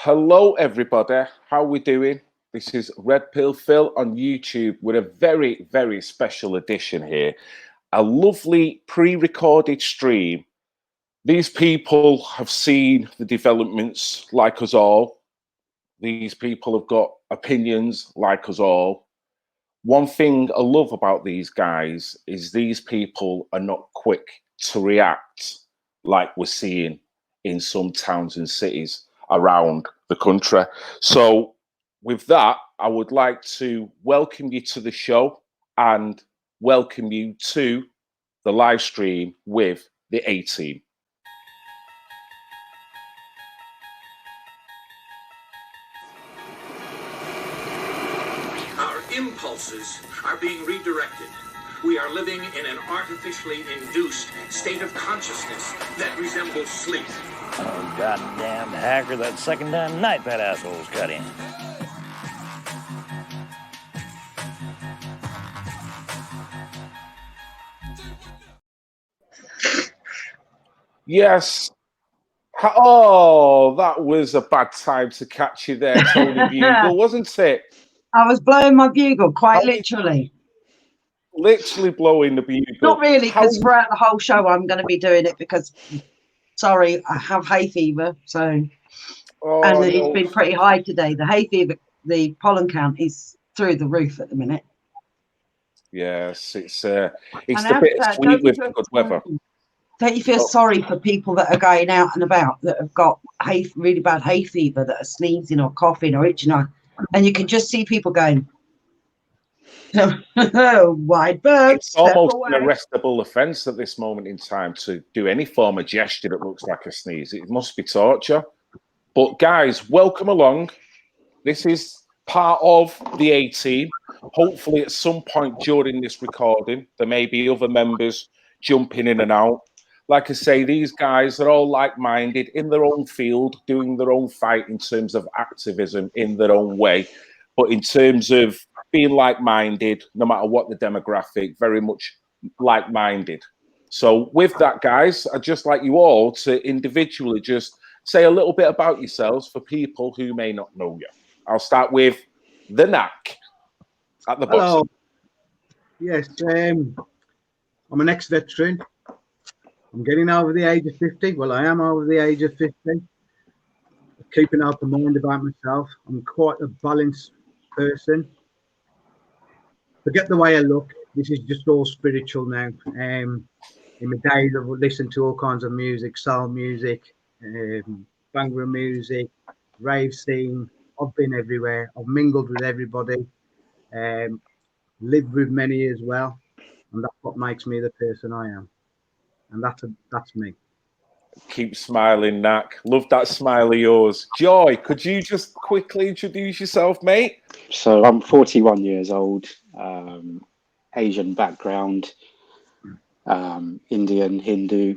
Hello, everybody. How we doing? This is Red Pill Phil on YouTube with a very, very special edition here. A lovely pre-recorded stream. These people have seen the developments like us all. These people have got opinions like us all. One thing I love about these guys is these people are not quick to react like we're seeing in some towns and cities around the country. So with that, I would like to welcome you to the show and welcome you to the live stream with the A-Team. Our impulses are being redirected. We are living in an artificially induced state of consciousness that resembles sleep. Oh, goddamn hacker, that second damn night that asshole's cut in. Yes. Oh, that was a bad time to catch you there, Tony Bugle, wasn't it? I was blowing my bugle, quite literally. Literally blowing the bugle. Not really, because throughout the whole show I'm going to be doing it because, sorry, I have hay fever. So, it's been pretty high today. The hay fever, the pollen count is through the roof at the minute. Yes, it's the bittersweet with the good weather. Don't you feel sorry for people that are going out and about that have got really bad hay fever, that are sneezing or coughing or itching, and you can just see people going, wide berth. It's almost an arrestable offence at this moment in time to do any form of gesture that looks like a sneeze. It must be torture. But guys, welcome along. This is part of the A-Team. Hopefully at some point during this recording, there may be other members jumping in and out. Like I say, these guys are all like-minded in their own field, doing their own fight in terms of activism in their own way. But in terms of being like-minded, no matter what the demographic, very much like-minded. So with that, guys, I'd just like you all to individually just say a little bit about yourselves for people who may not know you. I'll start with the Knack at the bottom. Hello. Yes, I'm an ex-veteran. I'm getting over the age of 50. Well, I am over the age of 50. Keeping an open mind about myself. I'm quite a balanced person. Forget the way I look. This is just all spiritual now. In my days, I've listened to all kinds of music, soul music, bhangra music, rave scene. I've been everywhere. I've mingled with everybody. Lived with many as well. And that's what makes me the person I am. And that's me. Keep smiling, Knack. Love that smile of yours. Joy, could you just quickly introduce yourself, mate? So I'm 41 years old, Asian background, Indian, Hindu,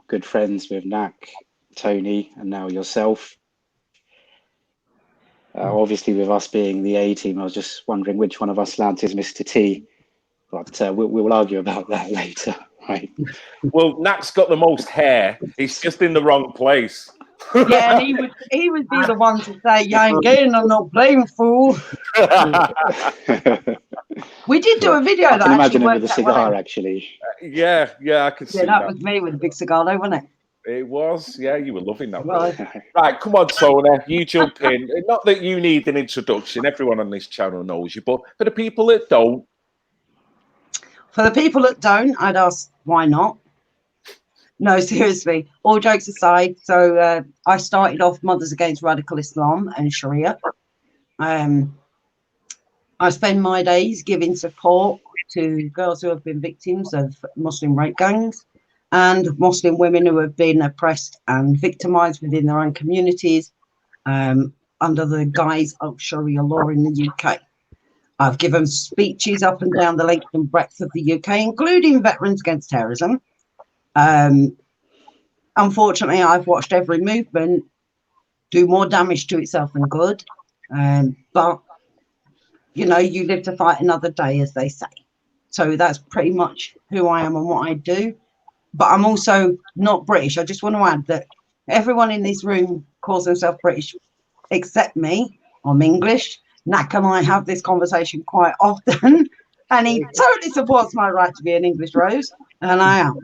good friends with Knack, Tony, and now yourself. Obviously, with us being the A-Team, I was just wondering which one of us lads is Mr. T, but we'll argue about that later. Right. Well, Knack's got the most hair. He's just in the wrong place. Yeah, and he would be the one to say, "You ain't getting, I'm not playing, fool." We did do a video that imagine actually him worked with a that cigar, way. actually. Yeah, I could see that was me with a big cigar, though, wasn't it? It was. Yeah, you were loving that. Well, right, come on, Tony. You jump in. Not that you need an introduction. Everyone on this channel knows you, but for the people that don't. For the people that don't, I'd ask, why not? No, seriously, all jokes aside. So I started off Mothers Against Radical Islam and Sharia. I spend my days giving support to girls who have been victims of Muslim rape gangs and Muslim women who have been oppressed and victimized within their own communities under the guise of Sharia law in the UK. I've given speeches up and down the length and breadth of the UK, including Veterans Against Terrorism. Unfortunately, I've watched every movement do more damage to itself than good. But, you know, you live to fight another day, as they say. So that's pretty much who I am and what I do. But I'm also not British. I just want to add that everyone in this room calls himself British, except me. I'm English. Nak and I have this conversation quite often, and he totally supports my right to be an English rose, and I am.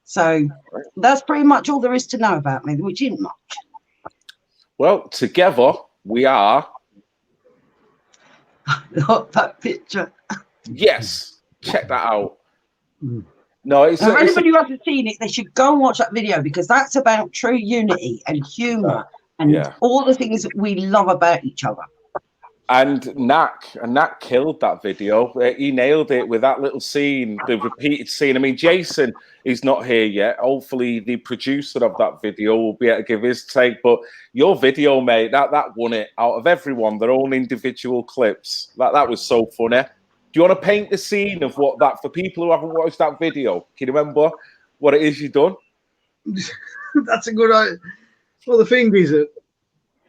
So that's pretty much all there is to know about me, which isn't much. Well, together we are. Look, that picture. Yes, check that out. No, it's for anybody who hasn't seen it, they should go and watch that video, because that's about true unity and humour and all the things that we love about each other. And Nak killed that video. He nailed it with that little scene, the repeated scene. I mean, Jason is not here yet. Hopefully, the producer of that video will be able to give his take. But your video, mate, that won it out of everyone. Their own individual clips. That was so funny. Do you want to paint the scene of what that, for people who haven't watched that video? Can you remember what it is you've done? That's a good idea. Well, the thing is that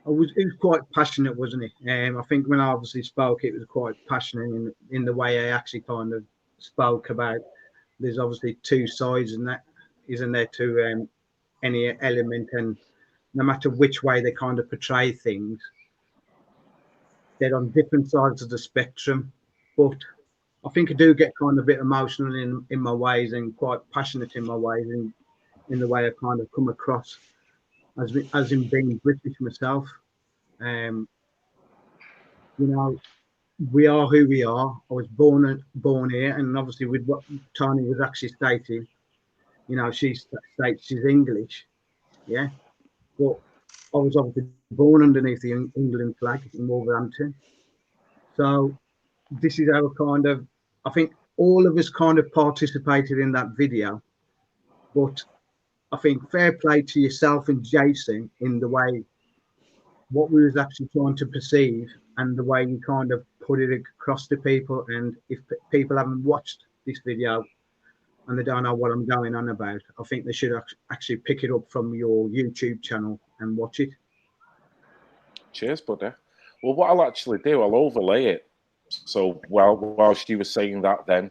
it was quite passionate, wasn't it? I think when I obviously spoke, it was quite passionate in the way I actually kind of spoke about. There's obviously two sides, and that isn't there to any element, and no matter which way they kind of portray things, they're on different sides of the spectrum. But I think I do get kind of a bit emotional in my ways, and quite passionate in my ways, and in the way I kind of come across as in being British myself. You know, we are who we are. I was born here, and obviously with what Tony was actually stating, you know, she states she's English, yeah, but I was obviously born underneath the England flag in Wolverhampton. So this is our kind of, I think all of us kind of participated in that video, but I think fair play to yourself and Jason in the way what we was actually trying to perceive, and the way you kind of put it across to people. And if people haven't watched this video and they don't know what I'm going on about, I think they should actually pick it up from your YouTube channel and watch it. Cheers, buddy. Well, what I'll actually do, I'll overlay it. So whilst you were saying that, then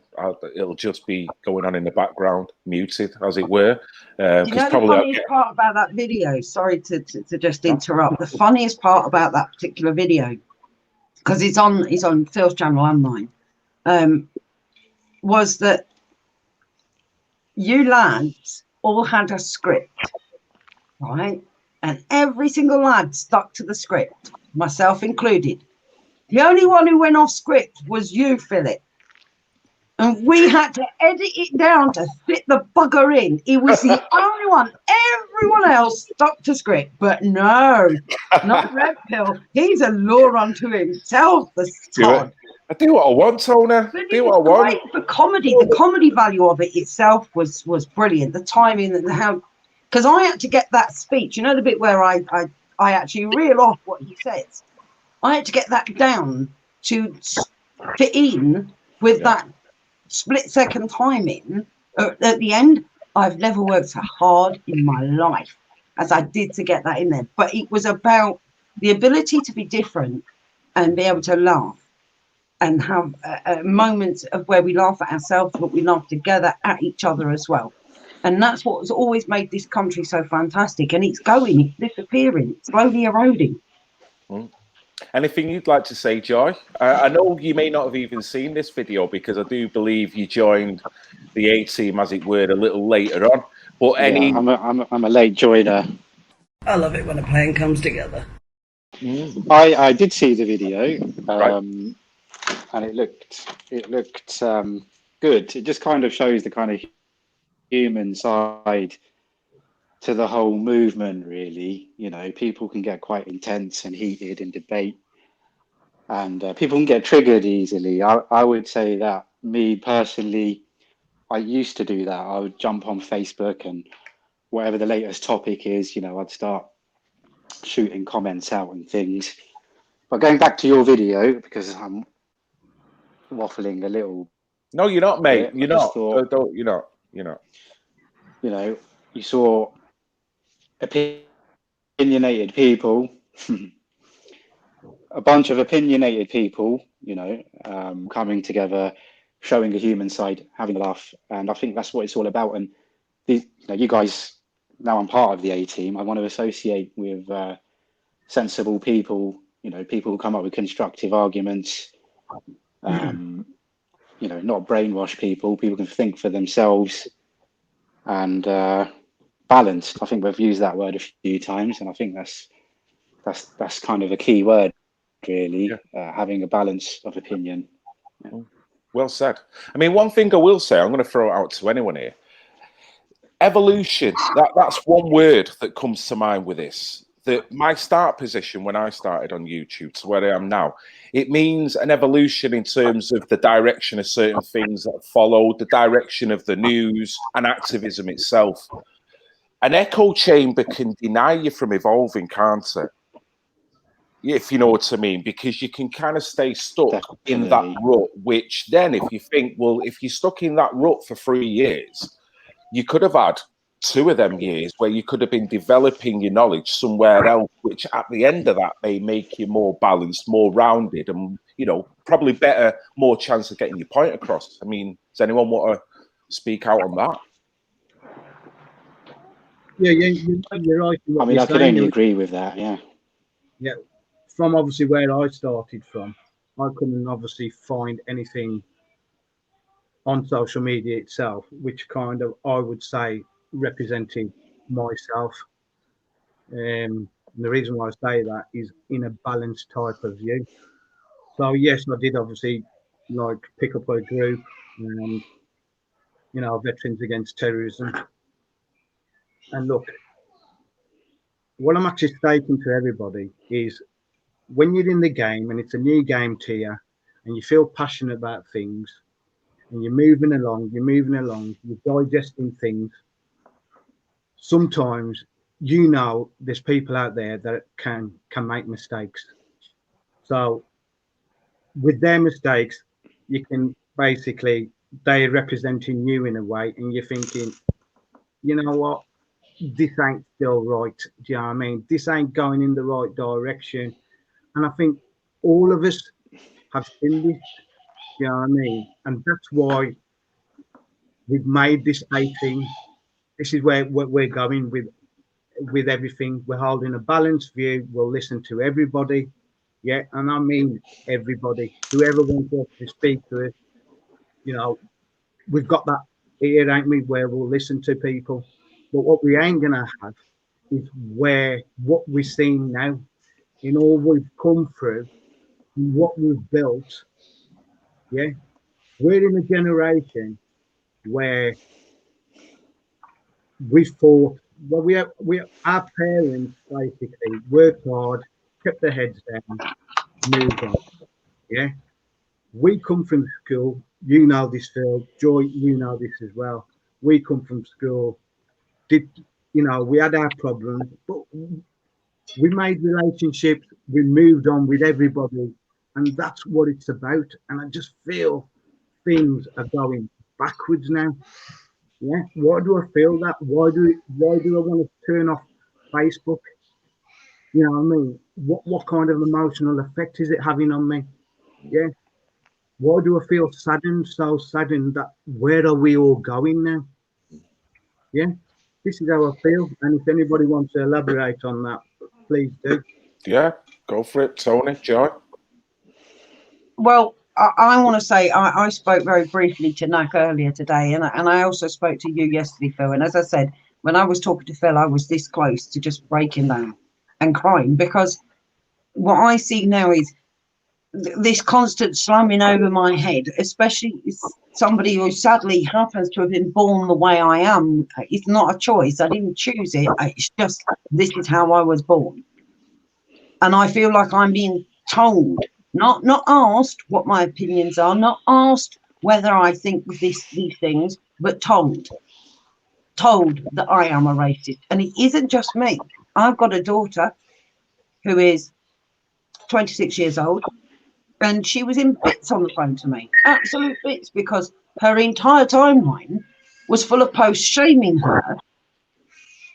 it'll just be going on in the background, muted, as it were. You know, the funniest part about that video, sorry to just interrupt, the funniest part about that particular video, because it's on Phil's channel and mine, was that you lads all had a script, right? And every single lad stuck to the script, myself included. The only one who went off script was you, Philip. And we had to edit it down to fit the bugger in. He was the only one. Everyone else stuck to script. But no, not Red Pill. He's a law unto himself, the sod. I do what I want, Tony. Do what I want. For comedy, the comedy value of it itself was brilliant. The timing and how, because I had to get that speech. You know the bit where I actually reel off what he says. I had to get that down to fit in with that split-second timing at the end. I've never worked so hard in my life as I did to get that in there. But it was about the ability to be different and be able to laugh and have moments of where we laugh at ourselves, but we laugh together at each other as well. And that's what has always made this country so fantastic. And it's disappearing, slowly eroding. Anything you'd like to say, Joy? I know you may not have even seen this video, because I do believe you joined the A team, as it were, a little later on. But I'm a late joiner. I love it when a plan comes together. I did see the video, Right. And it looked good. It just kind of shows the kind of human side to the whole movement, really. You know, people can get quite intense and heated in debate, and people can get triggered easily. I would say that, me personally, I used to do that. I would jump on Facebook, and whatever the latest topic is, you know, I'd start shooting comments out and things. But going back to your video, because I'm waffling a little. No, you're not, mate. bit, You're not. You're not. You're not. You know, you saw opinionated people, a bunch of opinionated people, you know, coming together, showing a human side, having a laugh. And I think that's what it's all about. And you guys, now I'm part of the A team, I want to associate with sensible people, people who come up with constructive arguments, not brainwash people can think for themselves, and balanced. I think we've used that word a few times, and I think that's kind of a key word, really. Having a balance of opinion. Well said. I mean, one thing I will say, I'm going to throw it out to anyone here. Evolution, that's one word that comes to mind with this. That my start position when I started on YouTube to where I am now, it means an evolution in terms of the direction of certain things that followed, the direction of the news and activism itself. An echo chamber can deny you from evolving, can't it? If you know what I mean, because you can kind of stay stuck in that rut, which then if you think, well, if you're stuck in that rut for 3 years, you could have had 2 of them years where you could have been developing your knowledge somewhere else, which at the end of that may make you more balanced, more rounded, and, probably better, more chance of getting your point across. I mean, does anyone want to speak out on that? Yeah, you're right. I mean, I could only agree with that, yeah. Yeah, from obviously where I started from, I couldn't obviously find anything on social media itself, which kind of, I would say, represented myself. The reason why I say that is in a balanced type of view. So yes, I did obviously pick up a group and, Veterans Against Terrorism. And look, what I'm actually stating to everybody is when you're in the game and it's a new game to you and you feel passionate about things and you're moving along, you're digesting things, sometimes there's people out there that can make mistakes. So with their mistakes, you can basically, they're representing you in a way, and you're thinking, you know what, this ain't still right. Do you know what I mean? This ain't going in the right direction. And I think all of us have seen this. You know what I mean? And that's why we've made this 18. This is where we're going with everything. We're holding a balanced view. We'll listen to everybody. Yeah, and I mean everybody. Whoever wants us to speak to us, we've got that here, ain't we, where we'll listen to people. But what we ain't gonna have is what we're seeing now, in all we've come through, what we've built. Yeah, we're in a generation where we fought. Well, our parents basically worked hard, kept their heads down, moved on. Yeah, we come from school. You know this, Phil. Joy, you know this as well. We come from school. We had our problems, but we made relationships. We moved on with everybody, and that's what it's about. And I just feel things are going backwards now. Yeah. Why do I feel that? Why do I want to turn off Facebook? You know what I mean? What kind of emotional effect is it having on me? Yeah. Why do I feel so saddened that where are we all going now? Yeah. This is how I feel. And if anybody wants to elaborate on that, please do. Yeah, go for it, Tony, Joy. Well, I want to say I spoke very briefly to Nak earlier today, and I also spoke to you yesterday, Phil. And as I said, when I was talking to Phil, I was this close to just breaking down and crying, because what I see now is this constant slamming over my head, especially somebody who sadly happens to have been born the way I am. It's not a choice. I didn't choose it. It's just, this is how I was born. And I feel like I'm being told, not asked what my opinions are, not asked whether I think these things, but told that I am a racist. And it isn't just me. I've got a daughter who is 26 years old, and she was in bits on the phone to me, absolute bits, because her entire timeline was full of posts shaming her,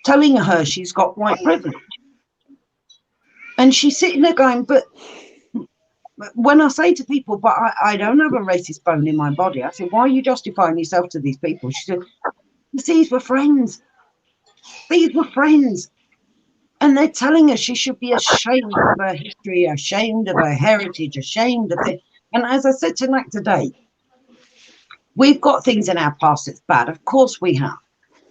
telling her she's got white privilege. And she's sitting there going, but when I say to people, but I don't have a racist bone in my body, I said, why are you justifying yourself to these people? She said, these were friends. These were friends. And they're telling us she should be ashamed of her history, ashamed of her heritage, ashamed of it. And as I said to Nat today, we've got things in our past that's bad. Of course we have.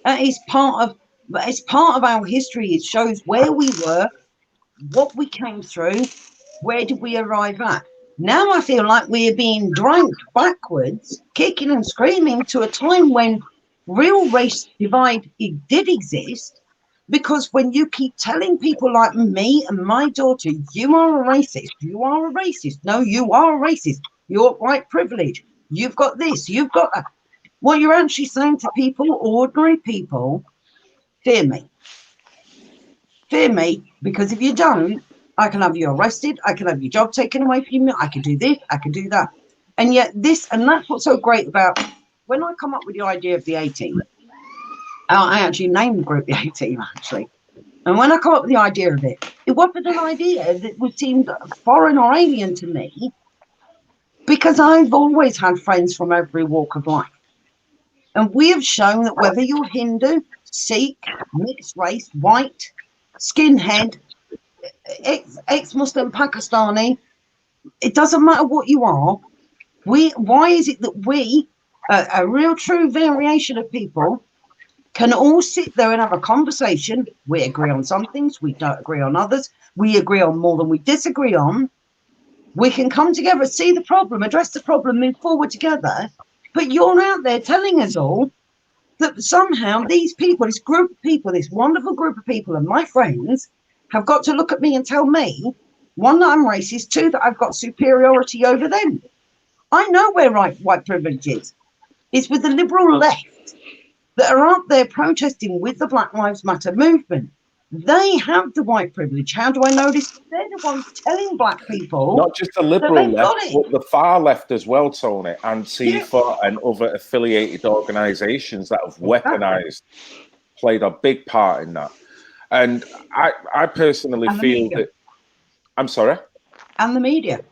It's part of our history. It shows where we were, what we came through, where did we arrive at. Now I feel like we are being dragged backwards, kicking and screaming, to a time when real race divide did exist. Because when you keep telling people like me and my daughter, you are a racist, you are a racist, no, you are a racist, you're white privilege, you've got this, you've got that. What you're actually saying to people, ordinary people, fear me. Fear me, because if you don't, I can have you arrested, I can have your job taken away from you, I can do this, I can do that. And yet this, and that's what's so great about, when I come up with the idea of the A-Team, I actually named the group the A-Team, actually. And when I come up with the idea of it, it wasn't an idea that would seem foreign or alien to me, because I've always had friends from every walk of life. And we have shown that whether you're Hindu, Sikh, mixed race, white, skinhead, ex-Muslim, Pakistani, it doesn't matter what you are. Why is it that we, a real true variation of people, can all sit there and have a conversation? We agree on some things, we don't agree on others, we agree on more than we disagree on. We can come together, see the problem, address the problem, move forward together. But you're out there telling us all that somehow these people, this group of people, this wonderful group of people and my friends have got to look at me and tell me, one, that I'm racist, two, that I've got superiority over them. I know where white privilege is. It's with the liberal left that are out there protesting with the Black Lives Matter movement. They have the white privilege. How do I know this? They're the ones telling black people. Not just the liberal left, but the far left as well, Tony. Antifa and other affiliated organisations that have weaponised, played a big part in that. And I personally feel that... I'm sorry? And the media.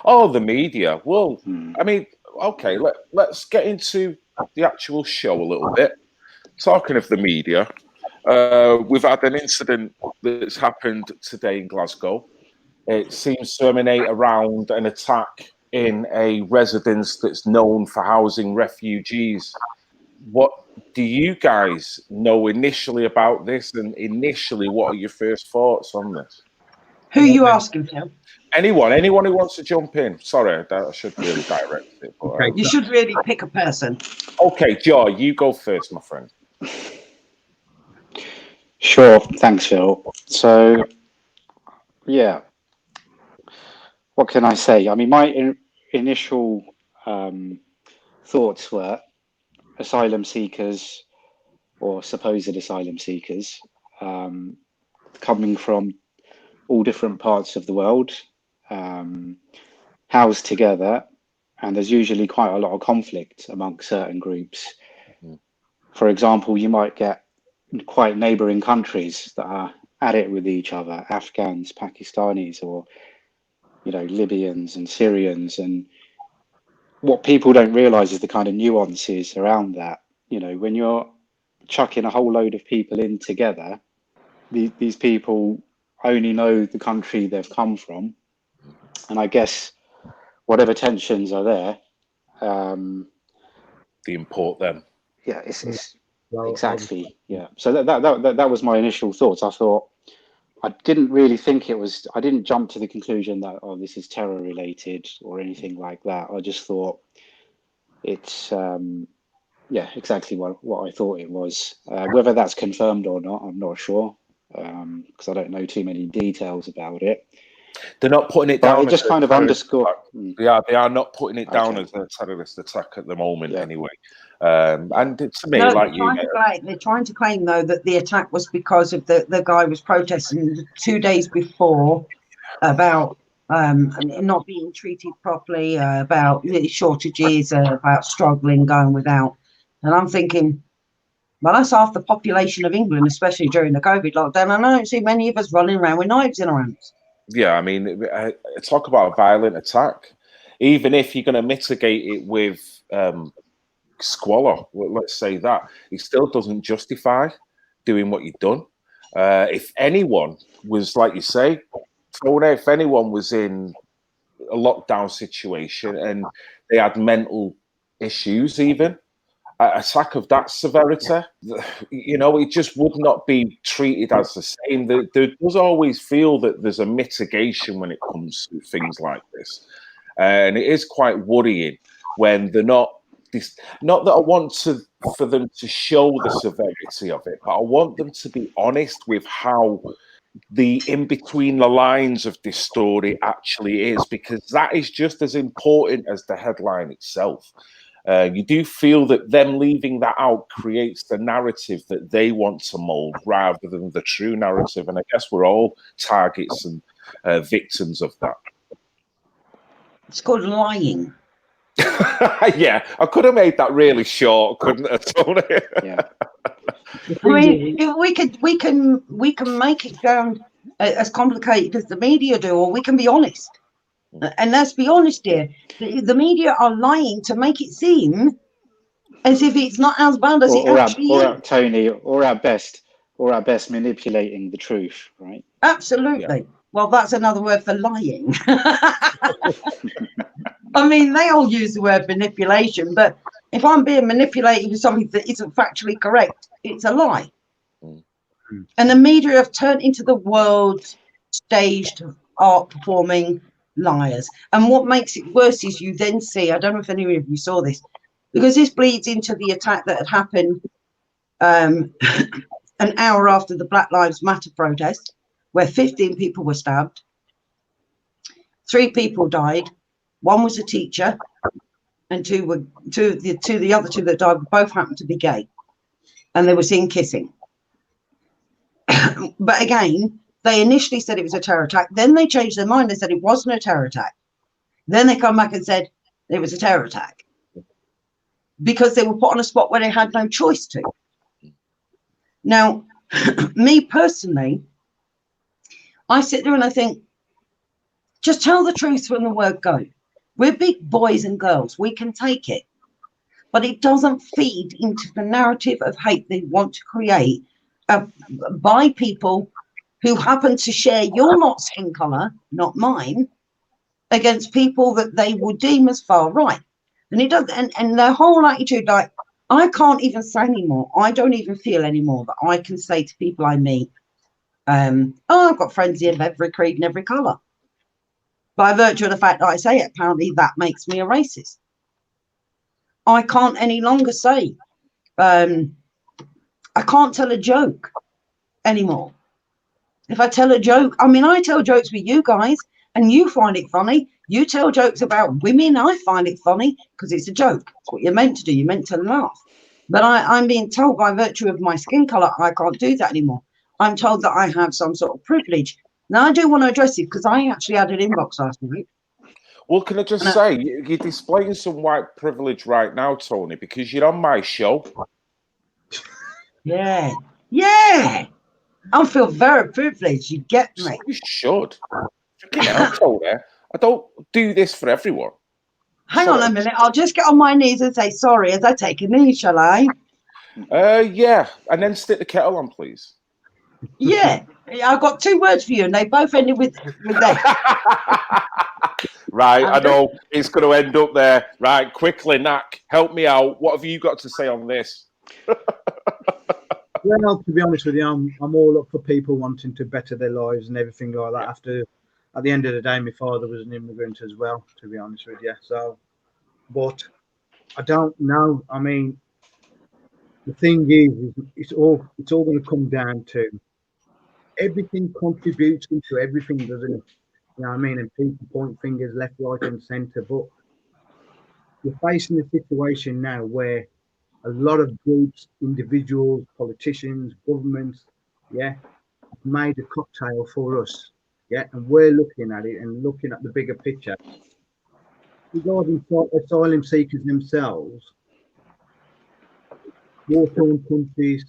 Oh, the media. Well, I mean, okay, let's get into the actual show a little bit. Talking of the media, we've had an incident that's happened today in Glasgow. It seems to emanate around an attack in a residence that's known for housing refugees. What do you guys know initially about this? And initially, what are your first thoughts on this? Who are you asking, Phil? Anyone who wants to jump in. Sorry, I should really direct it. But, you should really pick a person. Okay, Joe, you go first, my friend. Sure, thanks, Phil. So, yeah, what can I say? I mean, my initial thoughts were asylum seekers or supposed asylum seekers coming from all different parts of the world, housed together, and there's usually quite a lot of conflict amongst certain groups. For example, you might get quite neighboring countries that are at it with each other, Afghans, Pakistanis, or Libyans and Syrians. And what people don't realize is the kind of nuances around that. When you're chucking a whole load of people in together, these people only know the country they've come from, and I guess whatever tensions are there, they import them. Yeah, it's exactly, yeah. So that was my initial thoughts. I thought, I didn't really think I didn't jump to the conclusion that, oh, this is terror related or anything like that. I just thought it's exactly what I thought it was. Whether that's confirmed or not, I'm not sure, because I don't know too many details about it. They're not putting it down. It just kind of underscore. Yeah, they are not putting it down as a terrorist attack at the moment, anyway. And to me, they're trying to claim though that the attack was because of the guy was protesting 2 days before about not being treated properly, about shortages, about struggling, going without. And I'm thinking, well, that's half the population of England, especially during the COVID lockdown. And I don't see many of us running around with knives in our hands. Yeah, I mean, talk about a violent attack. Even if you're going to mitigate it with squalor, let's say that, it still doesn't justify doing what you've done. If anyone was, like you say, Tony, if anyone was in a lockdown situation and they had mental issues, even a attack of that severity, you know, it just would not be treated as the same. There does always feel that there's a mitigation when it comes to things like this. And it is quite worrying when they're not that I want for them to show the severity of it, but I want them to be honest with how the in between the lines of this story actually is, because that is just as important as the headline itself. You do feel that them leaving that out creates the narrative that they want to mold rather than the true narrative. And I guess we're all targets and victims of that. It's called lying. Yeah, I could have made that really short, couldn't I, Tony? Yeah. I mean, we can make it sound as complicated as the media do, or we can be honest. And let's be honest here, the media are lying to make it seem as if it's not as bad as it actually is. Tony, or at best manipulating the truth, right? Absolutely. Yeah. Well, that's another word for lying. I mean, they all use the word manipulation, but if I'm being manipulated with something that isn't factually correct, it's a lie. And the media have turned into the world's staged art performing liars. And what makes it worse is you then see, I don't know if any of you saw this, because this bleeds into the attack that had happened an hour after the Black Lives Matter protest, where 15 people were stabbed, 3 people died. 1 was a teacher, and the other 2 that died both happened to be gay, and they were seen kissing. But again, they initially said it was a terror attack. Then they changed their mind. They said it wasn't a terror attack. Then they come back and said it was a terror attack because they were put on a spot where they had no choice to. Now, me personally, I sit there and I think, just tell the truth from the word go. We're big boys and girls. We can take it. But it doesn't feed into the narrative of hate they want to create by people who happen to share your not skin color, not mine, against people that they would deem as far right. And it does, and their whole attitude, like, I can't even say anymore. I don't even feel anymore that I can say to people I meet, oh, I've got friends of every creed and every color. By virtue of the fact that I say it, apparently that makes me a racist. I can't any longer say, I can't tell a joke anymore. If I tell a joke, I mean, I tell jokes with you guys and you find it funny. You tell jokes about women, I find it funny because it's a joke. It's what you're meant to do. You're meant to laugh. But I'm being told by virtue of my skin color, I can't do that anymore. I'm told that I have some sort of privilege. Now, I do want to address it because I actually had an inbox last week. Well, can I just say, you're displaying some white privilege right now, Tony, because you're on my show. Yeah. Yeah. I feel very privileged. You get me. You should. Tony, I don't do this for everyone. Hang on a minute. I'll just get on my knees and say sorry as I take a knee, shall I? Yeah. And then stick the kettle on, please. Yeah. I've got 2 words for you, and they both ended with that. Right, I know it's going to end up there. Right, quickly, Knack, help me out. What have you got to say on this? Well, to be honest with you, I'm all up for people wanting to better their lives and everything like that. After, at the end of the day, my father was an immigrant as well, to be honest with you. So, but I don't know. I mean, the thing is it's all going to come down to everything contributes into everything, doesn't it? You know what I mean? And people point fingers left, right, and centre. But you're facing a situation now where a lot of groups, individuals, politicians, governments, have made a cocktail for us. And we're looking at it and looking at the bigger picture. Regarding asylum seekers themselves, war-torn countries,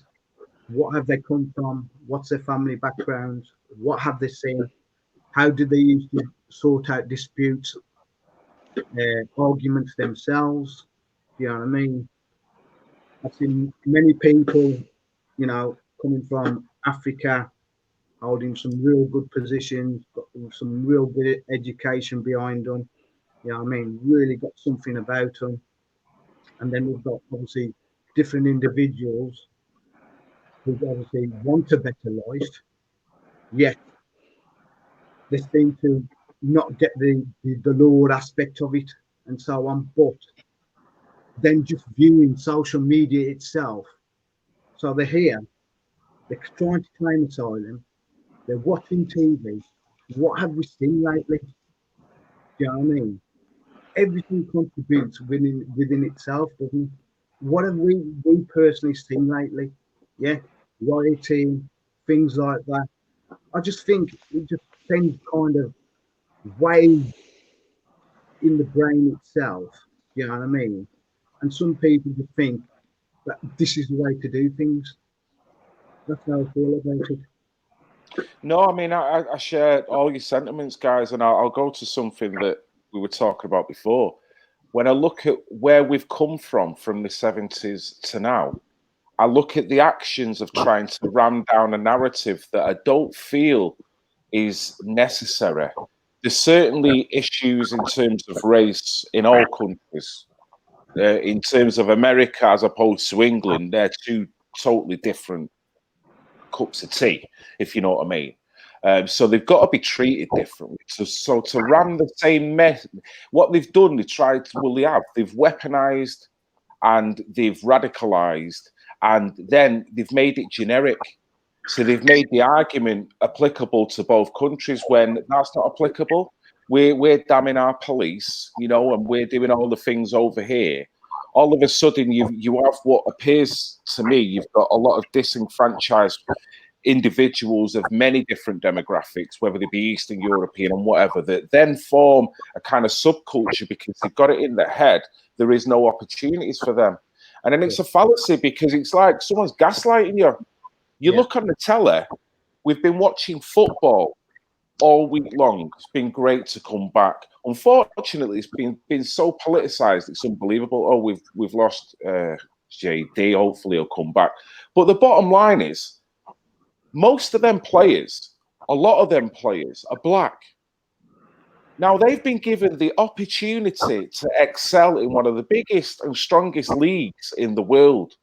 what have they come from? What's their family backgrounds? What have they seen? How do they used to sort out disputes, arguments themselves? You know what I mean? I've seen many people, you know, coming from Africa, holding some real good positions, got some real good education behind them. You know what I mean? Really got something about them. And then we've got obviously different individuals who obviously want a better life, yet they seem to not get the Lord aspect of it and so on. But then just viewing social media itself. So they're here, they're trying to claim asylum, they're watching TV. What have we seen lately? Do you know what I mean? Everything contributes within itself, doesn't it? What have we personally seen lately? Yeah, rioting, things like that. I just think it just sends kind of waves in the brain itself. You know what I mean? And some people just think that this is the way to do things. That's how I feel about it. No, I mean, I share all your sentiments, guys, and I'll go to something that we were talking about before. When I look at where we've come from the 70s to now, I look at the actions of trying to ram down a narrative that I don't feel is necessary. There's certainly issues in terms of race in all countries. In terms of America as opposed to England, they're two totally different cups of tea, if you know what I mean. So they've got to be treated differently. So to ram the same mess, what they've done, they've weaponized and they've radicalized, and then they've made it generic. So they've made the argument applicable to both countries when that's not applicable. We're damning our police, you know, and we're doing all the things over here. All of a sudden, you have what appears to me, you've got a lot of disenfranchised individuals of many different demographics, whether they be Eastern European and whatever, that then form a kind of subculture because they've got it in their head there is no opportunities for them. And then it's a fallacy because it's like someone's gaslighting you. You look on the telly, we've been watching football all week long. It's been great to come back. Unfortunately, it's been so politicized, it's unbelievable. Oh, we've lost JD, hopefully he'll come back. But the bottom line is, most of them players, a lot of them players are black. Now, they've been given the opportunity to excel in one of the biggest and strongest leagues in the world.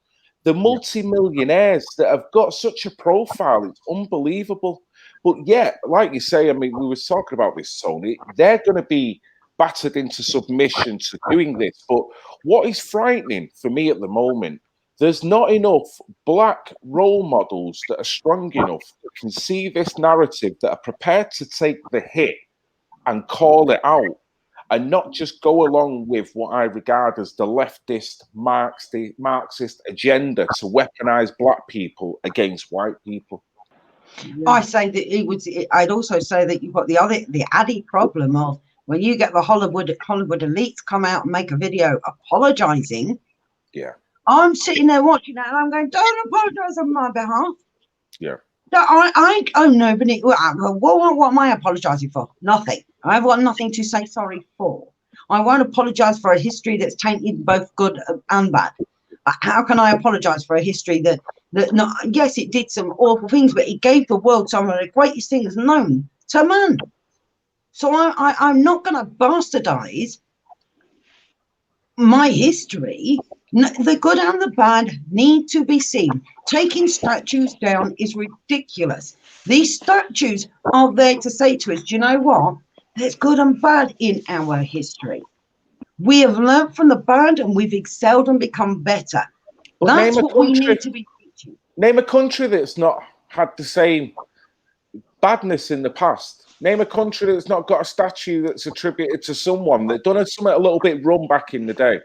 The multi-millionaires that have got such a profile, it's unbelievable. But yet, like you say, I mean, we were talking about this, Tony, they're going to be battered into submission to doing this. But what is frightening for me at the moment, there's not enough black role models that are strong enough that can see this narrative, that are prepared to take the hit and call it out, and not just go along with what I regard as the leftist Marxist agenda to weaponize black people against white people. I say that I'd also say that you've got the added problem of when you get the Hollywood elites come out and make a video apologizing. Yeah. I'm sitting there watching that and I'm going, don't apologize on my behalf. Yeah. No, nobody. What am I apologizing for? Nothing. I've got nothing to say sorry for. I won't apologize for a history that's tainted both good and bad. How can I apologize for a history that yes, it did some awful things, but it gave the world some of the greatest things known to man. So I'm not going to bastardize my history. The good and the bad need to be seen. Taking statues down is ridiculous. These statues are there to say to us, do you know what? There's good and bad in our history. We have learned from the bad and we've excelled and become better. But that's what we need to be teaching. Name a country that's not had the same badness in the past. Name a country that's not got a statue that's attributed to someone that done something a little bit wrong back in the day,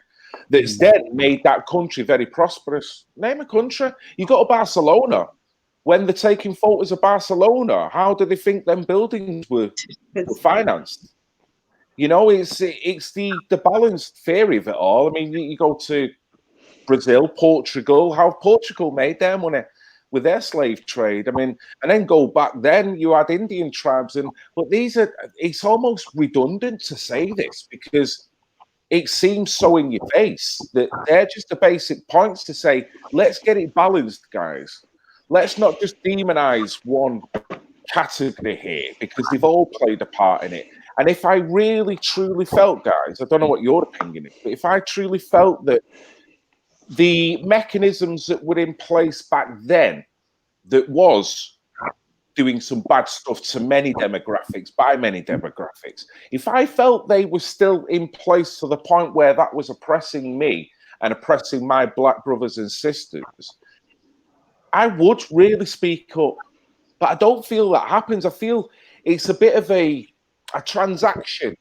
that's then made that country very prosperous. Name a country. You go to Barcelona. When they're taking photos of Barcelona, how do they think them buildings were financed? You know, it's the balanced theory of it all. I mean, you go to Brazil, Portugal, how Portugal made their money with their slave trade. I mean, and then go back then, you had Indian tribes. But it's almost redundant to say this because it seems so in your face that they're just the basic points to say, let's get it balanced, guys. Let's not just demonize one category here because they've all played a part in it. And if I really truly felt, guys, I don't know what your opinion is, but if I truly felt that the mechanisms that were in place back then that was doing some bad stuff to many demographics, by many demographics, if I felt they were still in place to the point where that was oppressing me and oppressing my black brothers and sisters, I would really speak up. But I don't feel that happens. I feel it's a bit of a transaction,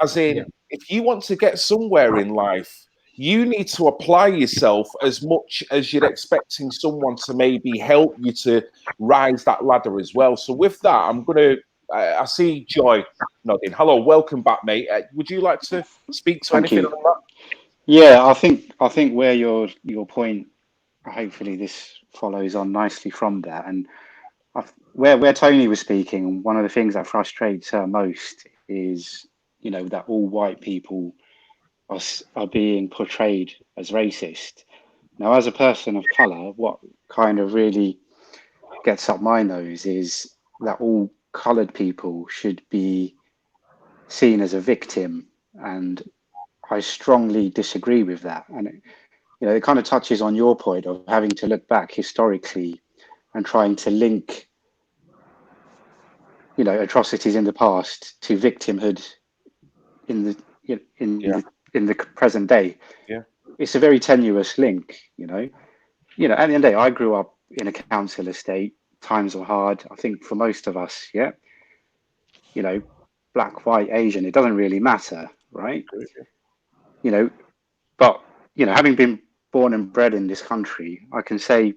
as in, if you want to get somewhere in life, you need to apply yourself as much as you're expecting someone to maybe help you to rise that ladder as well. So with that, I'm going to, I see Joy nodding. Hello, welcome back, mate. Would you like to speak to Thank anything you. on that? Yeah, I think where your point, hopefully this follows on nicely from that, and where Tony was speaking, one of the things that frustrates her most is, you know, that all white people are being portrayed as racist. Now, as a person of color, what kind of really gets up my nose is that all colored people should be seen as a victim, and I strongly disagree with that. And you know, it kind of touches on your point of having to look back historically and trying to link, you know, atrocities in the past to victimhood in the present day. Yeah. It's a very tenuous link, you know. You know, at the end of the day, I grew up in a council estate. Times were hard, I think, for most of us. Yeah. You know, black, white, Asian, it doesn't really matter, right? You know, but you know, having been born and bred in this country, I can say,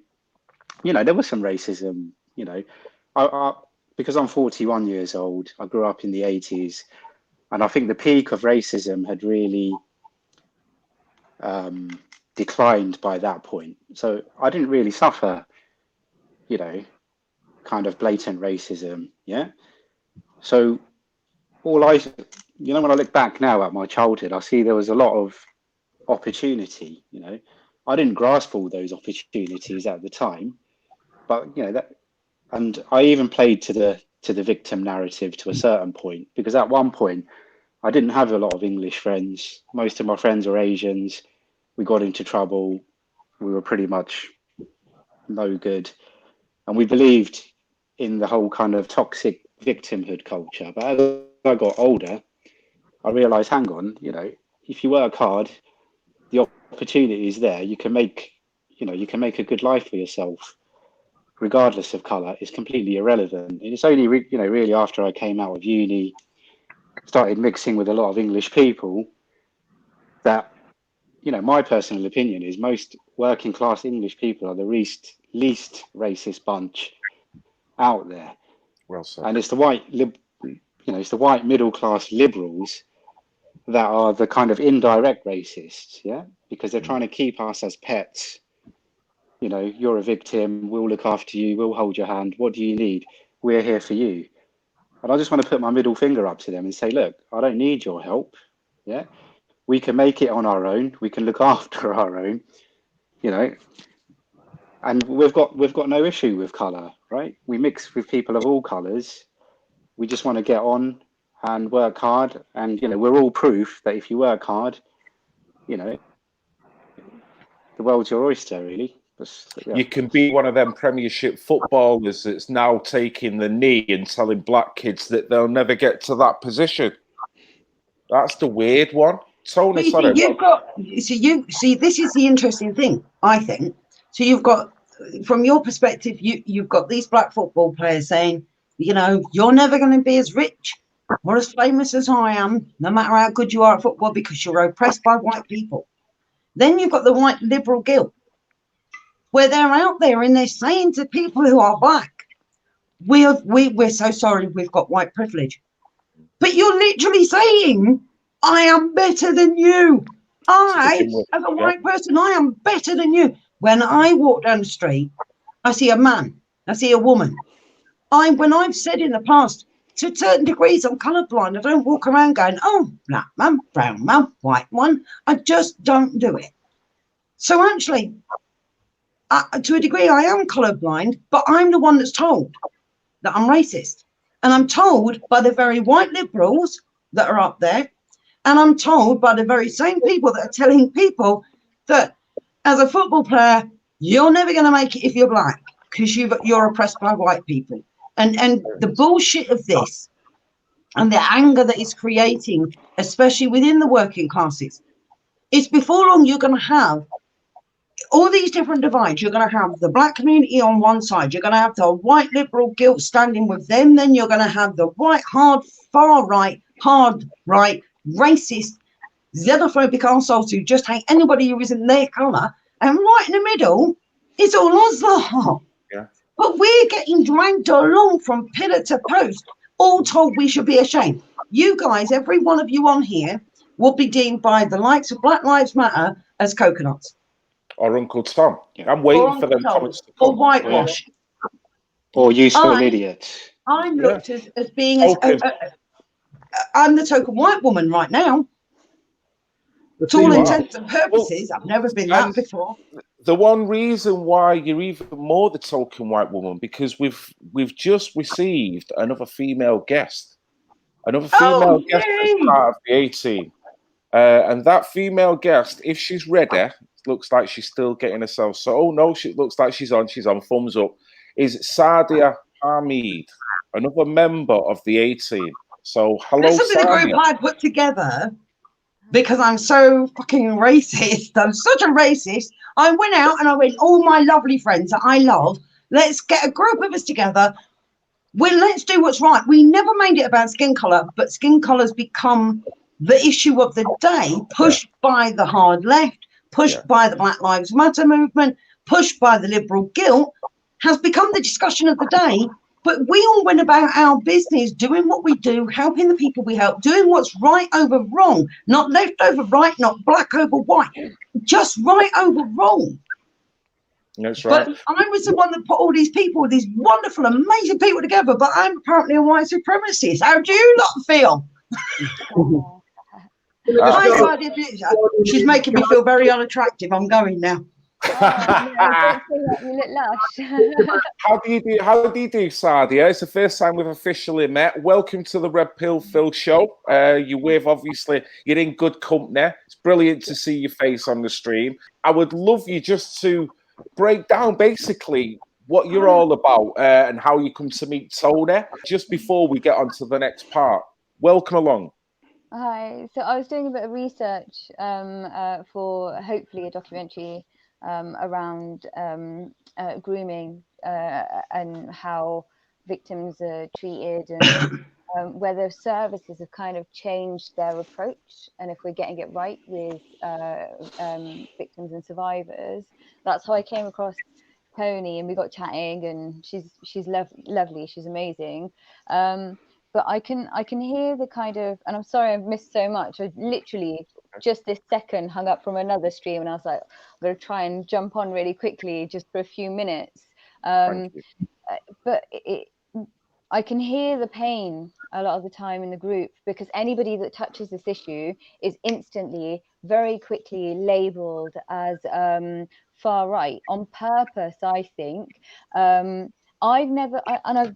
you know, there was some racism. You know, because I'm 41 years old, I grew up in the 80s, and I think the peak of racism had really declined by that point. So I didn't really suffer, you know, kind of blatant racism. Yeah. So you know, when I look back now at my childhood, I see there was a lot of opportunity. You know, I didn't grasp all those opportunities at the time, but you know that, and I even played to the victim narrative to a certain point, because at one point I didn't have a lot of English friends. Most of my friends were Asians. We got into trouble. We were pretty much no good, and we believed in the whole kind of toxic victimhood culture. But as I got older, I realized, hang on, you know, if you work hard, the opportunity is there. You can make, you know, you can make a good life for yourself, regardless of color. It's completely irrelevant. And it's only, you know, really after I came out of uni, started mixing with a lot of English people, that, you know, my personal opinion is most working class English people are the least racist bunch out there. Well said. And it's the white it's the white middle class liberals that are the kind of indirect racists, yeah, because they're trying to keep us as pets. You know, you're a victim, we'll look after you, we'll hold your hand. What do you need? We're here for you. And I just want to put my middle finger up to them and say, look, I don't need your help. Yeah, we can make it on our own. We can look after our own. You know, and we've got no issue with color, right? We mix with people of all colors. We just want to get on and work hard, and you know, we're all proof that if you work hard, you know, the world's your oyster, really. Yeah. You can be one of them Premiership footballers that's now taking the knee and telling black kids that they'll never get to that position. That's the weird one. Tony, sorry. This is the interesting thing, I think. So you've got, from your perspective, you've got these black football players saying, you know, you're never going to be as rich or as famous as I am, no matter how good you are at football, because you're oppressed by white people. Then you've got the white liberal guilt, where they're out there and they're saying to people who are black, we're so sorry we've got white privilege. But you're literally saying, I am better than you. I, as a white person, I am better than you. When I walk down the street, I see a man, I see a woman. When I've said in the past, to certain degrees, I'm colourblind. I don't walk around going, oh, black man, brown man, white one. I just don't do it. So actually, to a degree, I am colourblind, but I'm the one that's told. that I'm racist. And I'm told by the very white liberals that are up there, and I'm told by the very same people that are telling people that as a football player, you're never going to make it if you're black because you're oppressed by white people. And the bullshit of this and the anger that it's creating, especially within the working classes, it's before long you're going to have all these different divides. You're going to have the black community on one side. You're going to have the white liberal guilt standing with them. Then you're going to have the white, hard, far right, hard right, racist, xenophobic assholes who just hate anybody who isn't their colour. And right in the middle is all Oslo. Yeah. But we're getting dragged along from pillar to post, all told we should be ashamed. You guys, every one of you on here, will be deemed by the likes of Black Lives Matter as coconuts. Or Uncle Tom. I'm waiting for them comments to come. Or whitewash. Or useful idiot. I'm looked as being I'm the token white woman right now. To all intents and purposes, I've never been that before. The one reason why you're even more the token white woman, because we've just received another female guest. Another female guest as part of the 18. And that female guest, if she's ready, looks like she's still getting herself. So, oh no, she looks like she's on. Thumbs up. Is Sadia Hamid, another member of the 18. So, hello, this will be the group I put together because I'm so fucking racist. I'm such a racist. I went out and I went, all my lovely friends that I love, let's get a group of us together. Let's do what's right. We never made it about skin colour, but skin colour's become the issue of the day, pushed by the hard left, pushed by the Black Lives Matter movement, pushed by the liberal guilt, has become the discussion of the day. But we all went about our business doing what we do, helping the people we help, doing what's right over wrong, not left over right, not black over white, just right over wrong. That's right. But I was the one that put all these people, these wonderful, amazing people together, but I'm apparently a white supremacist. How do you lot feel? She's making me feel very unattractive. I'm going now. No, you look lush. How do you do, Sadia? It's the first time we've officially met. Welcome to the Red Pill Phil show. You're in good company. It's brilliant to see your face on the stream. I would love you just to break down basically what you're all about and how you come to meet Tony just before we get on to the next part. Welcome along. Hi. So I was doing a bit of research for hopefully a documentary around grooming and how victims are treated and whether services have kind of changed their approach and if we're getting it right with victims and survivors. That's how I came across Tony, and we got chatting, and she's lovely, she's amazing. But I can hear the kind of, and I'm sorry I've missed so much. I literally just this second hung up from another stream, and I was like, I'm going to try and jump on really quickly just for a few minutes. But I can hear the pain a lot of the time in the group, because anybody that touches this issue is instantly, very quickly labelled as far right on purpose, I think. I've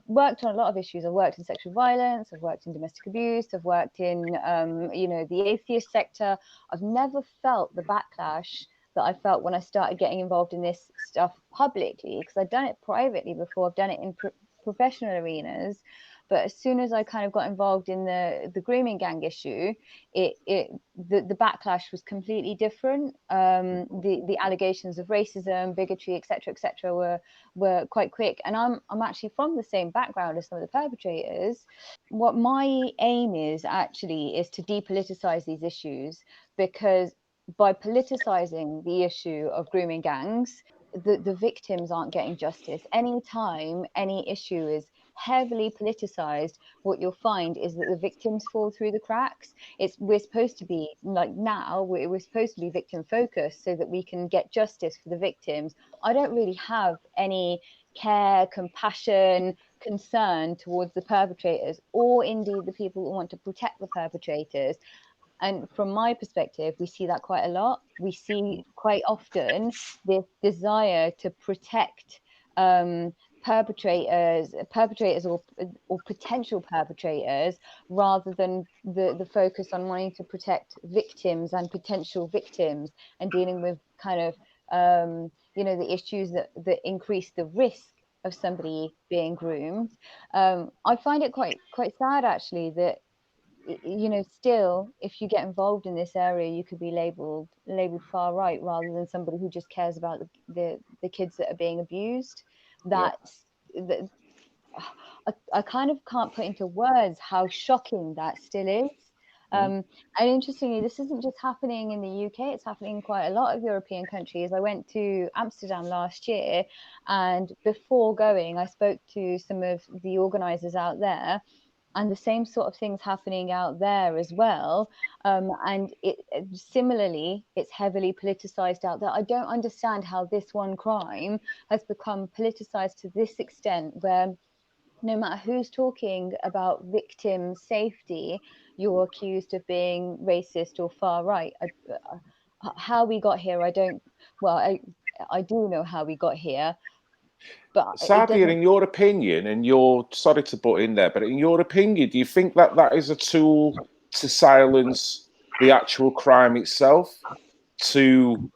worked on a lot of issues. I've worked in sexual violence, I've worked in domestic abuse, I've worked in, the atheist sector. I've never felt the backlash that I felt when I started getting involved in this stuff publicly, because I'd done it privately before. I've done it in professional arenas. But as soon as I kind of got involved in the grooming gang issue, the backlash was completely different. The allegations of racism, bigotry, etc., were quite quick. And I'm actually from the same background as some of the perpetrators. What my aim is to depoliticize these issues, because by politicizing the issue of grooming gangs, the victims aren't getting justice. Anytime any issue is heavily politicized, what you'll find is that the victims fall through the cracks. We're supposed to be like, now we're supposed to be victim focused so that we can get justice for the victims. I don't really have any care, compassion, concern towards the perpetrators, or indeed the people who want to protect the perpetrators. And from my perspective, we see that quite a lot. We see quite often this desire to protect perpetrators or potential perpetrators, rather than the focus on wanting to protect victims and potential victims, and dealing with kind of the issues that increase the risk of somebody being groomed. I find it quite sad, actually, that still, if you get involved in this area, you could be labeled far right, rather than somebody who just cares about the kids that are being abused. That's I kind of can't put into words how shocking that still is. And interestingly, this isn't just happening in the UK, it's happening in quite a lot of European countries. I went to Amsterdam last year, and before going, I spoke to some of the organisers out there, and the same sort of things happening out there as well. And similarly, it's heavily politicized out there. I don't understand how this one crime has become politicized to this extent, where no matter who's talking about victim safety, you're accused of being racist or far right. How we got here, I do know how we got here, but Sadia, in your opinion, and you're sorry to butt in there, but in your opinion, do you think that is a tool to silence the actual crime itself, to